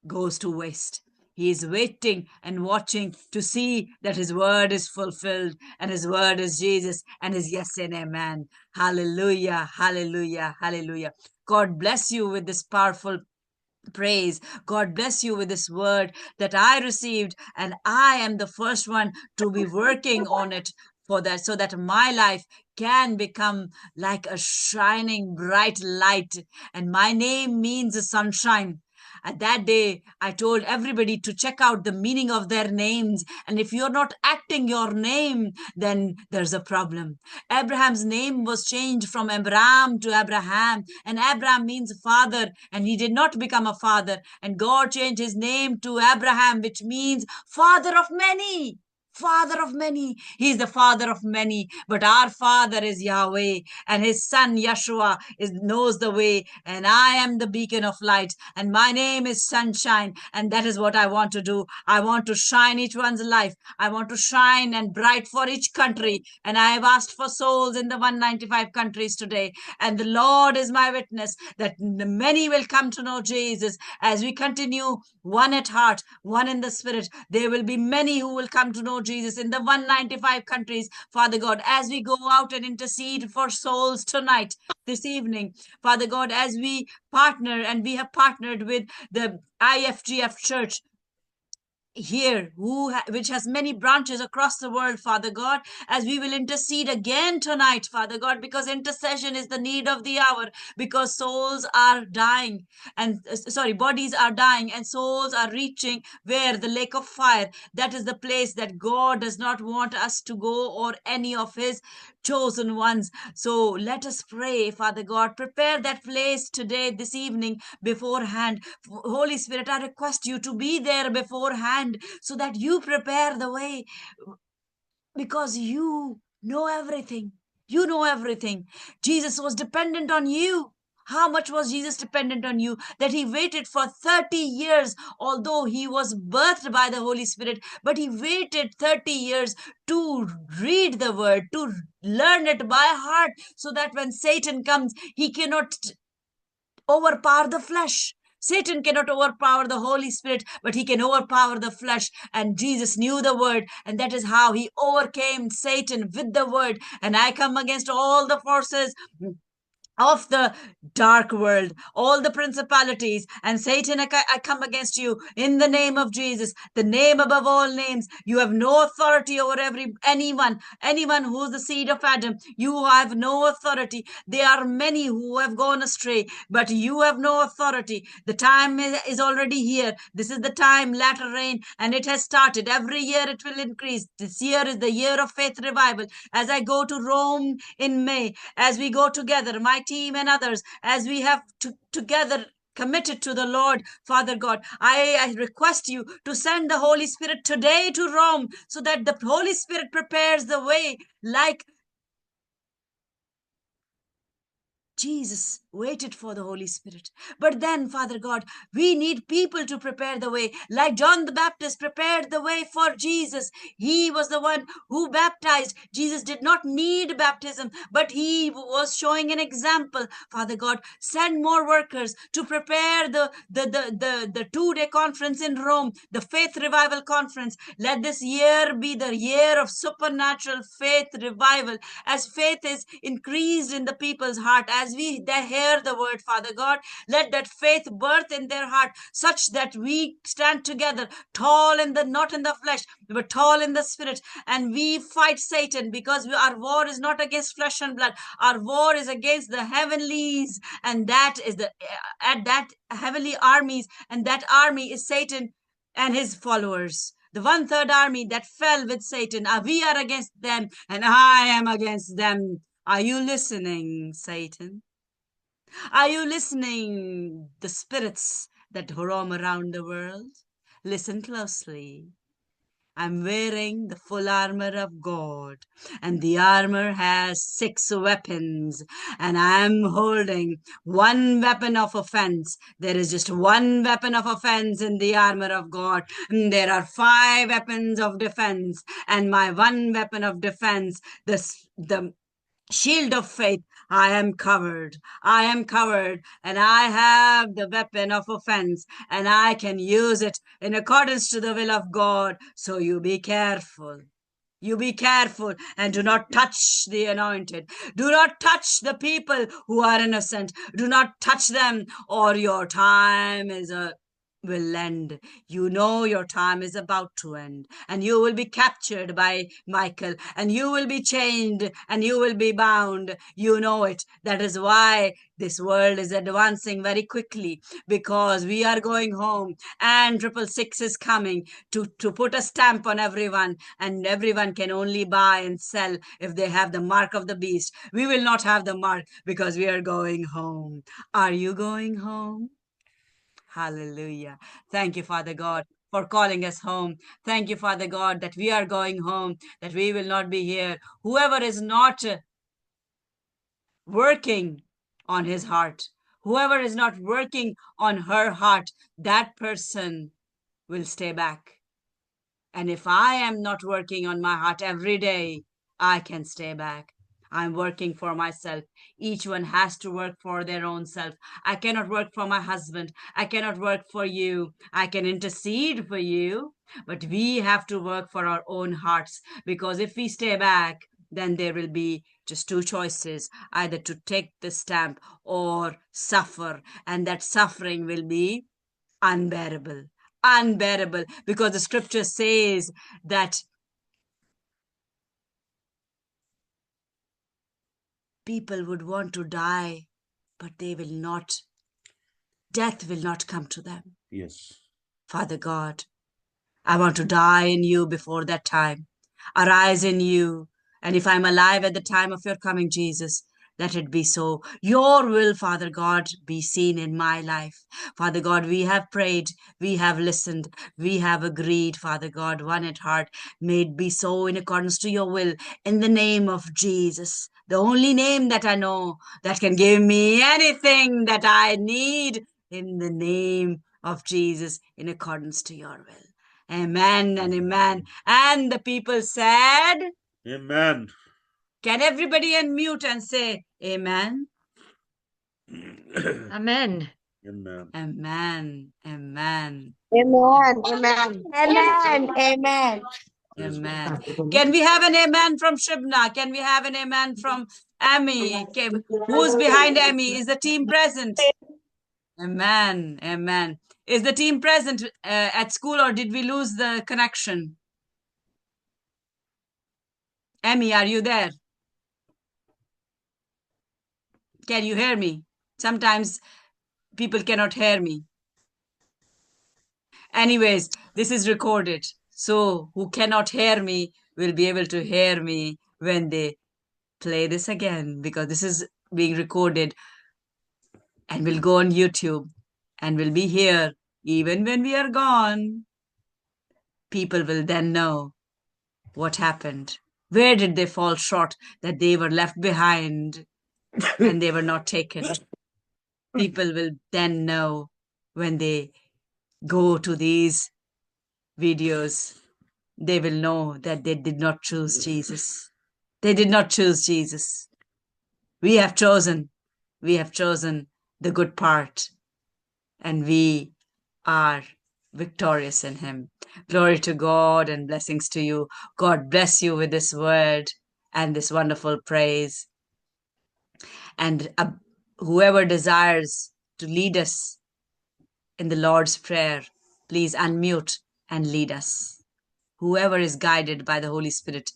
goes to waste. He is waiting and watching to see that his word is fulfilled, and his word is Jesus, and is yes and amen. Hallelujah, hallelujah, hallelujah. God bless you with this powerful praise. God bless you with this word that I received, and I am the first one to be working on it for that, so that my life can become like a shining bright light. And my name means sunshine. At that day, I told everybody to check out the meaning of their names. And if you're not acting your name, then there's a problem. Abraham's name was changed from Abraham to Abraham. And Abraham means father. And he did not become a father. And God changed his name to Abraham, which means father of many. Father of many. He is the father of many. But our father is Yahweh, and his son Yeshua knows the way. And I am the beacon of light, and my name is sunshine. And that is what I want to do. I want to shine each one's life. I want to shine and bright for each country. And I have asked for souls in the 195 countries today. And the Lord is my witness that many will come to know Jesus as we continue one at heart, one in the spirit. There will be many who will come to know Jesus in the 195 countries, Father God, as we go out and intercede for souls tonight, this evening, Father God, as we partner, and we have partnered with the IFGF Church here, which has many branches across the world, Father God, as we will intercede again tonight, Father God, because intercession is the need of the hour, because souls are dying, and bodies are dying, and souls are reaching where the lake of fire. That is the place that God does not want us to go, or any of his chosen ones. So let us pray, Father God, prepare that place today, this evening, beforehand. Holy Spirit, I request you to be there beforehand, so that you prepare the way, because you know everything. You know everything. Jesus was dependent on you. How much was Jesus dependent on you? That he waited for 30 years, although he was birthed by the Holy Spirit, but he waited 30 years to read the word, to learn it by heart, so that when Satan comes, he cannot overpower the flesh. Satan cannot overpower the Holy Spirit, but he can overpower the flesh. And Jesus knew the word, and that is how he overcame Satan with the word. And I come against all the forces of the dark world, all the principalities, and Satan, I come against you in the name of Jesus, the name above all names. You have no authority over anyone who is the seed of Adam. You have no authority. There are many who have gone astray, but you have no authority. The time is already here. This is the time, latter rain, and it has started. Every year it will increase. This year is the year of faith revival. As I go to Rome in May, as we go together, my team and others, as we have together committed to the Lord, Father God, I request you to send the Holy Spirit today to Rome, so that the Holy Spirit prepares the way, like Jesus waited for the Holy Spirit. But then, Father God, we need people to prepare the way, like John the Baptist prepared the way for Jesus. He was the one who baptized. Jesus did not need baptism, but he was showing an example. Father God, send more workers to prepare the 2-day conference in Rome, the Faith Revival Conference. Let this year be the year of supernatural faith revival, as faith is increased in the people's heart, as they hear the word, Father God. Let that faith birth in their heart, such that we stand together, tall in the, not in the flesh, but tall in the spirit, and we fight Satan, because our war is not against flesh and blood. Our war is against the heavenlies, and that is at that heavenly armies, and that army is Satan and his followers. The 1/3 army that fell with Satan, we are against them, and I am against them. Are you listening, Satan? Are you listening, the spirits that roam around the world? Listen closely. I'm wearing the full armor of God, and the armor has 6 weapons, and I'm holding one weapon of offense. There is just one weapon of offense in the armor of God. And there are 5 weapons of defense, and my one weapon of defense, the shield of faith. I am covered, and I have the weapon of offense, and I can use it in accordance to the will of God. So you be careful. You be careful, and do not touch the anointed. Do not touch the people who are innocent. Do not touch them, or your time will end. You know your time is about to end, and you will be captured by Michael, and you will be chained, and you will be bound. You know it. That is why this world is advancing very quickly, because we are going home, and 666 is coming to put a stamp on everyone, and everyone can only buy and sell if they have the mark of the beast. We will not have the mark, because we are going home. Are you going home? Hallelujah. Thank you, Father God, for calling us home. Thank you, Father God, that we are going home, that we will not be here. Whoever is not working on his heart, whoever is not working on her heart, that person will stay back. And if I am not working on my heart every day, I can stay back. I'm working for myself. Each one has to work for their own self. I cannot work for my husband. I cannot work for you. I can intercede for you, but we have to work for our own hearts, because if we stay back, then there will be just 2 choices, either to take the stamp or suffer, and that suffering will be unbearable. Unbearable, because the scripture says that people would want to die, but they will not. Death will not come to them. Yes. Father God, I want to die in you before that time. Arise in you. And if I'm alive at the time of your coming, Jesus, let it be so. Your will, Father God, be seen in my life. Father God, we have prayed, we have listened, we have agreed, Father God, one at heart. May it be so in accordance to your will, in the name of Jesus, the only name that I know that can give me anything that I need, in the name of Jesus, in accordance to your will. Amen and amen. And the people said, Amen. can everybody unmute and say amen? Amen. Amen. Amen. Amen. Amen. Amen. Amen. Amen. Praise God. Amen. Can we have an amen from Shibna? Can we have an amen from Amy? Who's behind Amy? Is the team present? Amen. Amen. Is the team present at school, or did we lose the connection? Amy, are you there? Can you hear me? Sometimes people cannot hear me. Anyways, this is recorded. So who cannot hear me will be able to hear me when they play this again, because this is being recorded and will go on YouTube and will be here even when we are gone. People will then know what happened. Where did they fall short that they were left behind and they were not taken? People will then know when they go to these videos. They will know that they did not choose Jesus. They did not choose Jesus. We have chosen the good part, and we are victorious in him. Glory to God and blessings to you. God bless you with this word and this wonderful praise. And whoever desires to lead us in the Lord's Prayer, please unmute and lead us. Whoever is guided by the Holy Spirit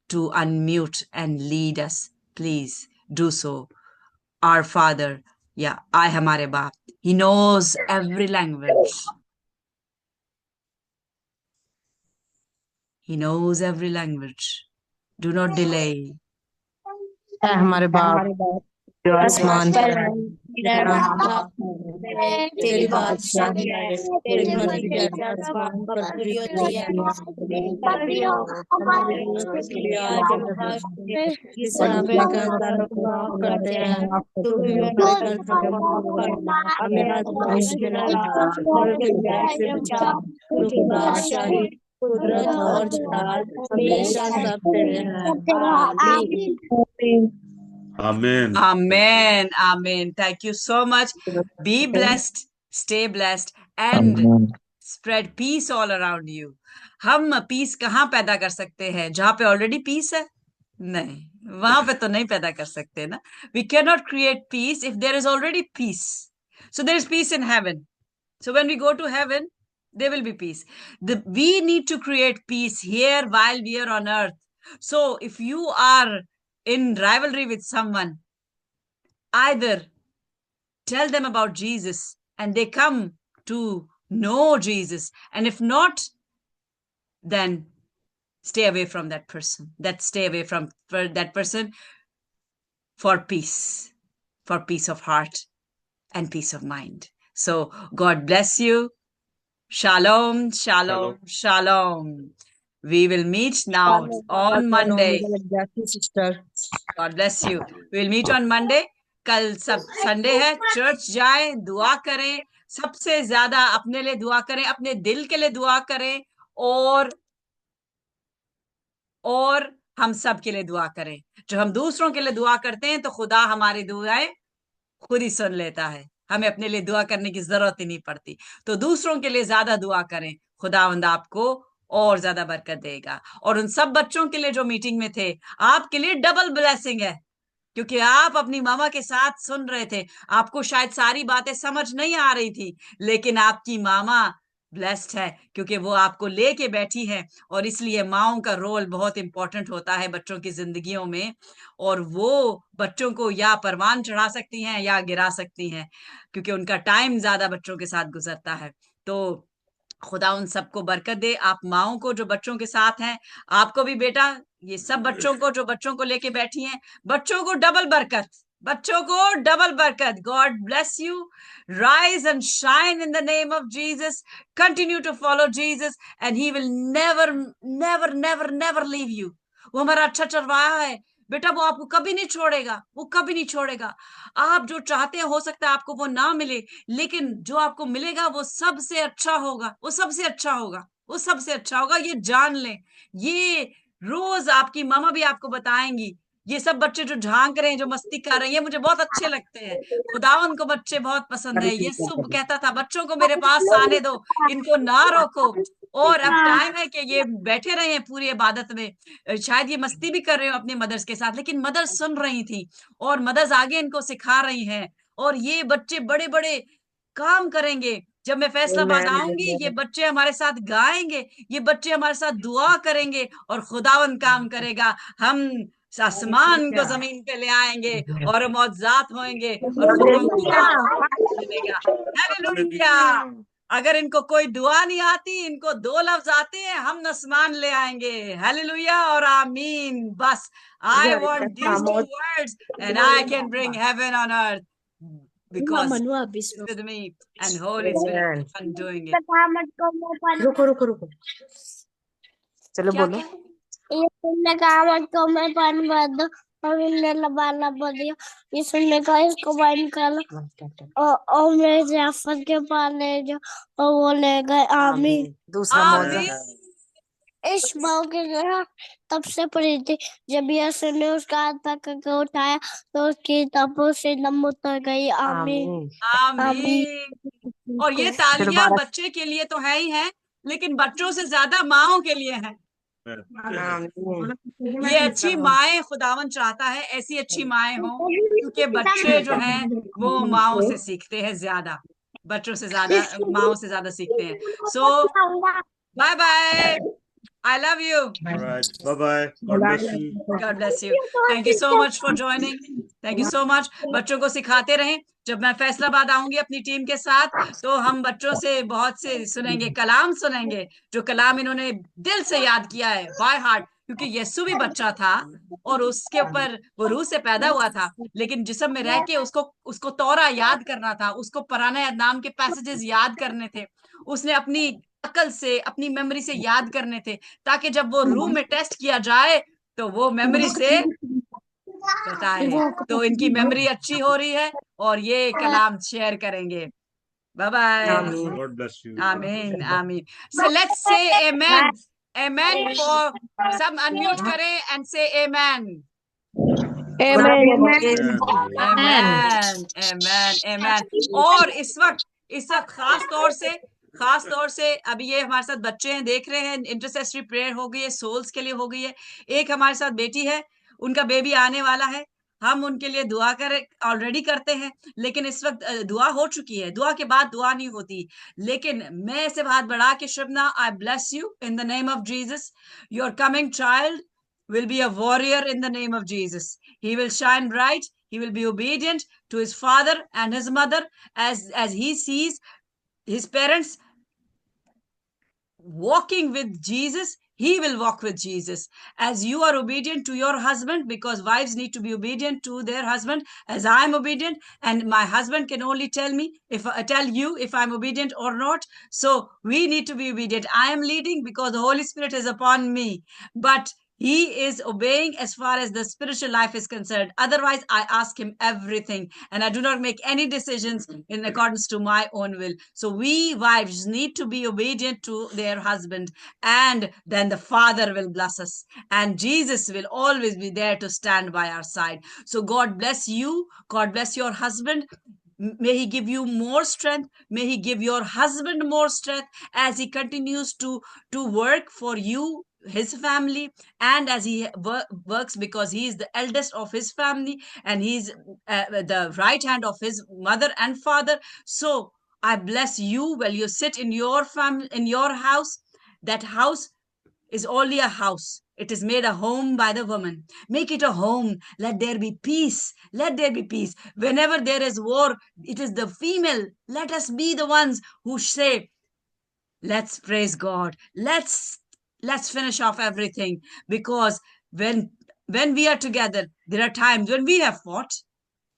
to unmute and lead us, please do so. Our Father, I Hamare Baap. He knows every language. He knows every language. Do not delay. है हमारे बाप जो आसमान पर है, तेरा नाम तेरी बादशाही है, तेरी मर्जी जैसे आसमान पर पूरी होती है जमीन पर भी हो। हमारे रोज के लिए आज हम आज जिस तरह पे कर्ज को माफ करते हैं, तू भी हमारे कर्ज को माफ कर। हमें आजमाइश में न ला, बल्कि बुराई से बचा, क्योंकि बादशाही कुदरत और जलाल हमेशा सब तेरे हैं। आमीन। Amen. Amen. Amen. Thank you so much. Be blessed, stay blessed, and spread peace all around you. हम पीस कहाँ पैदा कर सकते हैं? जहाँ पे ऑलरेडी पीस है? नहीं, वहां पे तो नहीं पैदा कर सकते ना. We cannot create peace if there is already peace. So there is peace in heaven. So when we go to heaven, there will be peace. We need to create peace here while we are on earth. So if you are in rivalry with someone, either tell them about Jesus and they come to know Jesus, and if not, then stay away from that person. Stay away from that person for peace of heart and peace of mind. So God bless you. Shalom, shalom, shalom. We will meet now on Monday. God bless you. We'll meet on Monday. कल सब Sunday है, church जाएं, दुआ करें, सबसे ज्यादा अपने लिए दुआ करें, अपने दिल के लिए दुआ करें, और हम सब के लिए दुआ करें. जो हम दूसरों के लिए दुआ करते हैं तो खुदा हमारी दुआएं खुद ही सुन लेता है. हमें अपने लिए दुआ करने की जरूरत ही नहीं पड़ती. तो दूसरों के लिए ज्यादा दुआ करें, खुदावंद आपको और ज्यादा बरकत देगा. और उन सब बच्चों के लिए जो मीटिंग में थे, आपके लिए डबल ब्लेसिंग है, क्योंकि आप अपनी मामा के साथ सुन रहे थे. आपको शायद सारी बातें समझ नहीं आ रही थी, लेकिन आपकी मामा ब्लेस्ड है क्योंकि वो आपको लेके बैठी है. और इसलिए माओं का रोल बहुत इंपॉर्टेंट होता है बच्चों की जिंदगियों में, और वो बच्चों को या परवान चढ़ा सकती हैं या गिरा सकती हैं, क्योंकि उनका टाइम ज्यादा बच्चों के साथ गुजरता है. तो खुदा उन सबको बरकत दे. आप माओं को जो बच्चों के साथ हैं, आपको भी बेटा, ये सब बच्चों को जो बच्चों को लेके बैठी हैं, बच्चों को डबल बरकत, बच्चों को डबल बरकत. God bless you. Rise and shine in the name of Jesus. Continue to follow Jesus and he will never, never, never, never leave you. वो हमारा अच्छा चरवाहा है बेटा, वो आपको कभी नहीं छोड़ेगा, वो कभी नहीं छोड़ेगा. आप जो चाहते हैं, हो सकता है आपको वो ना मिले, लेकिन जो आपको मिलेगा वो सबसे अच्छा होगा, वो सबसे अच्छा होगा, वो सबसे अच्छा होगा. ये जान लें. ये रोज आपकी मामा भी आपको बताएंगी, ये सब बच्चे जो झांक रहे हैं, जो मस्ती कर रहे हैं, ये मुझे बहुत अच्छे लगते हैं। खुदावन को बच्चे बहुत पसंद है। यीशु कहता था, बच्चों को मेरे पास आने दो, इनको ना रोको। और अब टाइम है कि ये बैठे रहे हैं पूरी इबादत में। शायद ये मस्ती भी कर रहे हो अपनी मदर्स के साथ, लेकिन मदर्स सुन रही थी और मदर्स आगे इनको सिखा रही हैं। और ये बच्चे बड़े बड़े काम करेंगे। जब मैं फैसलाबाद आऊंगी, ये बच्चे हमारे साथ गाएंगे, ये बच्चे हमारे साथ दुआ करेंगे और खुदावन काम करेगा। हम आसमान को जमीन पे ले आएंगे और मौजूद होंगे और खुदावन को मिलेगा। हालेलुया। अगर इनको कोई दुआ नहीं आती, इनको 2 लफ्ज आते हैं, हम आसमान ले आएंगे। हालेलुया और आमीन। बस I want these 2 words and I can bring heaven on earth because with me and Holy Spirit I'm doing it. रुको रुको रुको, चलो क्या बोलो। क्या? ये सुनने का आवाज को मैं बंद कर दो और इन्हें लबाला बोल दिया। ये सुनने का इसको बंद कर लो और मेरे जाफर के पास ले जाओ और वो ले गए। आमीन। दूसरा मौजा। आमीन। इस मौके के तब से पड़ी थी, जब यीशु ने उसका हाथ पकड़ के उठाया तो उसकी तबों से दम उतर गई। आमीन। आमीन। और ये तालियां बच्चे के लिए तो है ही है, लेकिन बच्चों से ज्यादा माओं के लिए है। ये अच्छी माएं खुदावन चाहता है, ऐसी अच्छी माएं हों, क्योंकि बच्चे जो हैं वो माओं से सीखते हैं ज्यादा, बच्चों से ज्यादा माओं से ज्यादा सीखते हैं। So bye bye, I love you. All right. Bye-bye. God bless you. God bless you. Thank you so much for joining. Thank you so much. बच्चों को सिखाते रहें। जब मैं फैसलाबाद आऊंगी अपनी टीम के साथ, तो हम बच्चों से बहुत से सुनेंगे, कलाम सुनेंगे, जो कलाम इन्होंने दिल से याद किया है, बाय हार्ट। क्योंकि यीशु भी बच्चा था और उसके ऊपर वो रूह से पैदा हुआ था, लेकिन जिस्म में रह के उसको तौरा याद करना था, उसको पुराने नाम के पैसेजेस याद करने थे, उसने अपनी अकल से, अपनी मेमोरी से याद करने थे, ताकि जब वो रूम में टेस्ट किया जाए तो वो मेमोरी से बताए। तो इनकी मेमोरी अच्छी हो रही है और ये कलाम शेयर करेंगे। Bye bye. God bless you. आमीन आमीन। So let's say amen. Amen for सब अनम्यूट करें and say amen. आमीन। Amen. Amen. Amen. और इस वक्त खास तौर से अभी ये हमारे साथ बच्चे हैं, देख रहे हैं, इंटरसेसरी प्रेयर हो गई है, सोल्स के लिए हो गई है। एक हमारे साथ बेटी है, उनका बेबी आने वाला है, हम उनके लिए दुआ ऑलरेडी करते हैं, लेकिन इस वक्त दुआ हो चुकी है, दुआ के बाद दुआ नहीं होती। लेकिन मैं इसे हाथ बढ़ा के शुभना, I bless you in the name of Jesus. Your coming child will be a warrior in the name of Jesus. He will shine bright. He will be obedient to his father and his mother as he sees his parents walking with Jesus. He will walk with Jesus. As you are obedient to your husband, because wives need to be obedient to their husband, as I am obedient, and my husband can only tell me tell you if I'm obedient or not. So we need to be obedient. I am leading because the Holy Spirit is upon me, but he is obeying as far as the spiritual life is concerned. Otherwise, I ask him everything and I do not make any decisions in accordance to my own will. So we wives need to be obedient to their husband, and then the Father will bless us, and Jesus will always be there to stand by our side. So God bless you. God bless your husband. May he give you more strength. May he give your husband more strength as he continues to work for you, his family, and as he works, because he is the eldest of his family and he's the right hand of his mother and father. So I bless you while you sit in your family, in your house. That house is only a house. It is made a home by the woman. Make it a home. Let there be peace. Let there be peace. Whenever there is war, it is the female. Let us be the ones who say, let's praise God. Let's finish off everything, because when we are together, there are times when we have fought.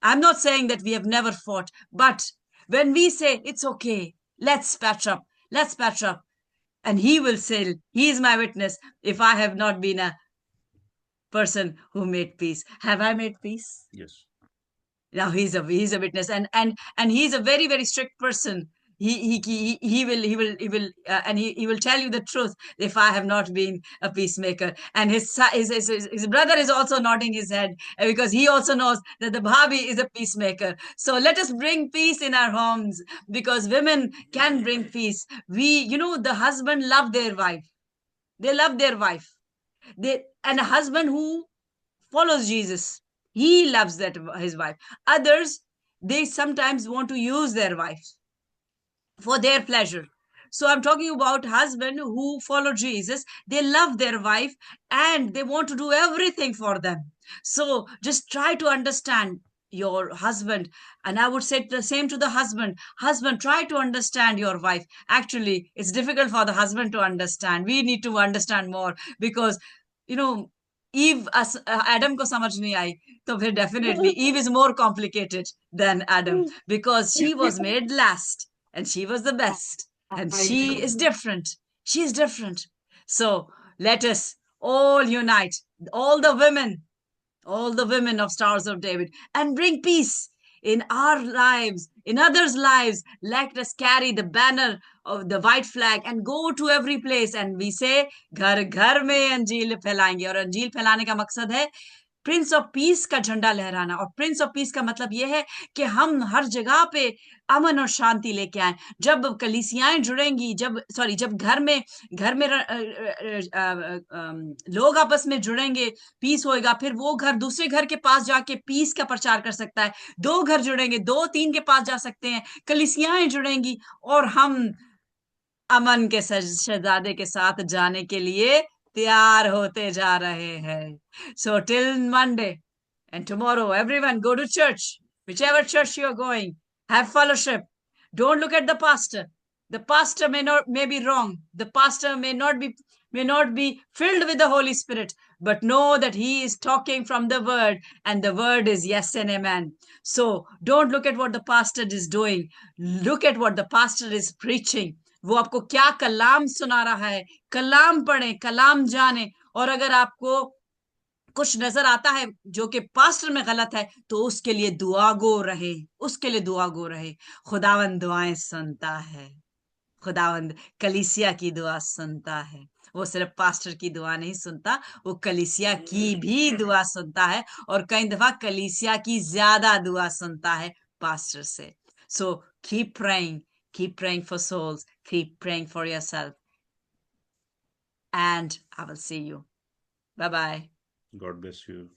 I'm not saying that we have never fought, but when we say it's okay, let's patch up, and he will say, he is my witness, if I have not been a person who made peace. Have I made peace? Yes. Now he's a witness, and he's a very, very strict person. and he will tell you the truth if I have not been a peacemaker. And his brother is also nodding his head because he also knows that the bhabi is a peacemaker. So let us bring peace in our homes, because women can bring peace. The husband love their wife. They love their wife. And a husband who follows Jesus, he loves his wife. Others, they sometimes want to use their wives for their pleasure. So I'm talking about husband who follow Jesus. They love their wife and they want to do everything for them. So just try to understand your husband. And I would say the same to the husband. Husband, try to understand your wife. Actually, it's difficult for the husband to understand. We need to understand more, because you know Eve Adam को समझ नहीं आई, तो फिर definitely Eve is more complicated than Adam, because she was made last and she was the best, and she is different. She is different. So let us all unite, all the women of Stars of David, and bring peace in our lives, in others' lives. Let us carry the banner of the white flag and go to every place, and we say, घर घर में अंजील फैलाएंगे. और अंजील फैलाने का मकसद है Prince of peace का झंडा लहराना. और प्रिंस ऑफ पीस का मतलब यह है कि हम हर जगह पे अमन और शांति लेके आए. जब कलीसियाएं जुड़ेंगी, जब घर में लोग आपस में जुड़ेंगे, पीस होएगा, फिर वो घर दूसरे घर के पास जाके पीस का प्रचार कर सकता है. 2 घर जुड़ेंगे, 2-3 के पास जा सकते हैं. कलीसियाएं जुड़ेंगी और हम अमन के शहजादे के साथ जाने के लिए तैयार होते जा रहे हैं. So till Monday and tomorrow, everyone go to church, whichever church you are going, have fellowship. Don't look at the pastor. The pastor may be wrong. The pastor may not be filled with the Holy Spirit, but know that he is talking from the word, and the word is yes and amen. So don't look at what the pastor is doing. Look at what the pastor is preaching. वो आपको क्या कलाम सुना रहा है. कलाम पढ़े, कलाम जाने. और अगर आपको कुछ नजर आता है जो कि पास्टर में गलत है, तो उसके लिए दुआ गो रहे. खुदावंद दुआएं सुनता है. खुदावंद कलीसिया की दुआ सुनता है. वो सिर्फ पास्टर की दुआ नहीं सुनता, वो कलीसिया की भी दुआ सुनता है, और कई दफा कलीसिया की ज्यादा दुआ सुनता है पास्टर से. So keep praying for souls, keep praying for yourself, and I will see you. Bye bye. God bless you.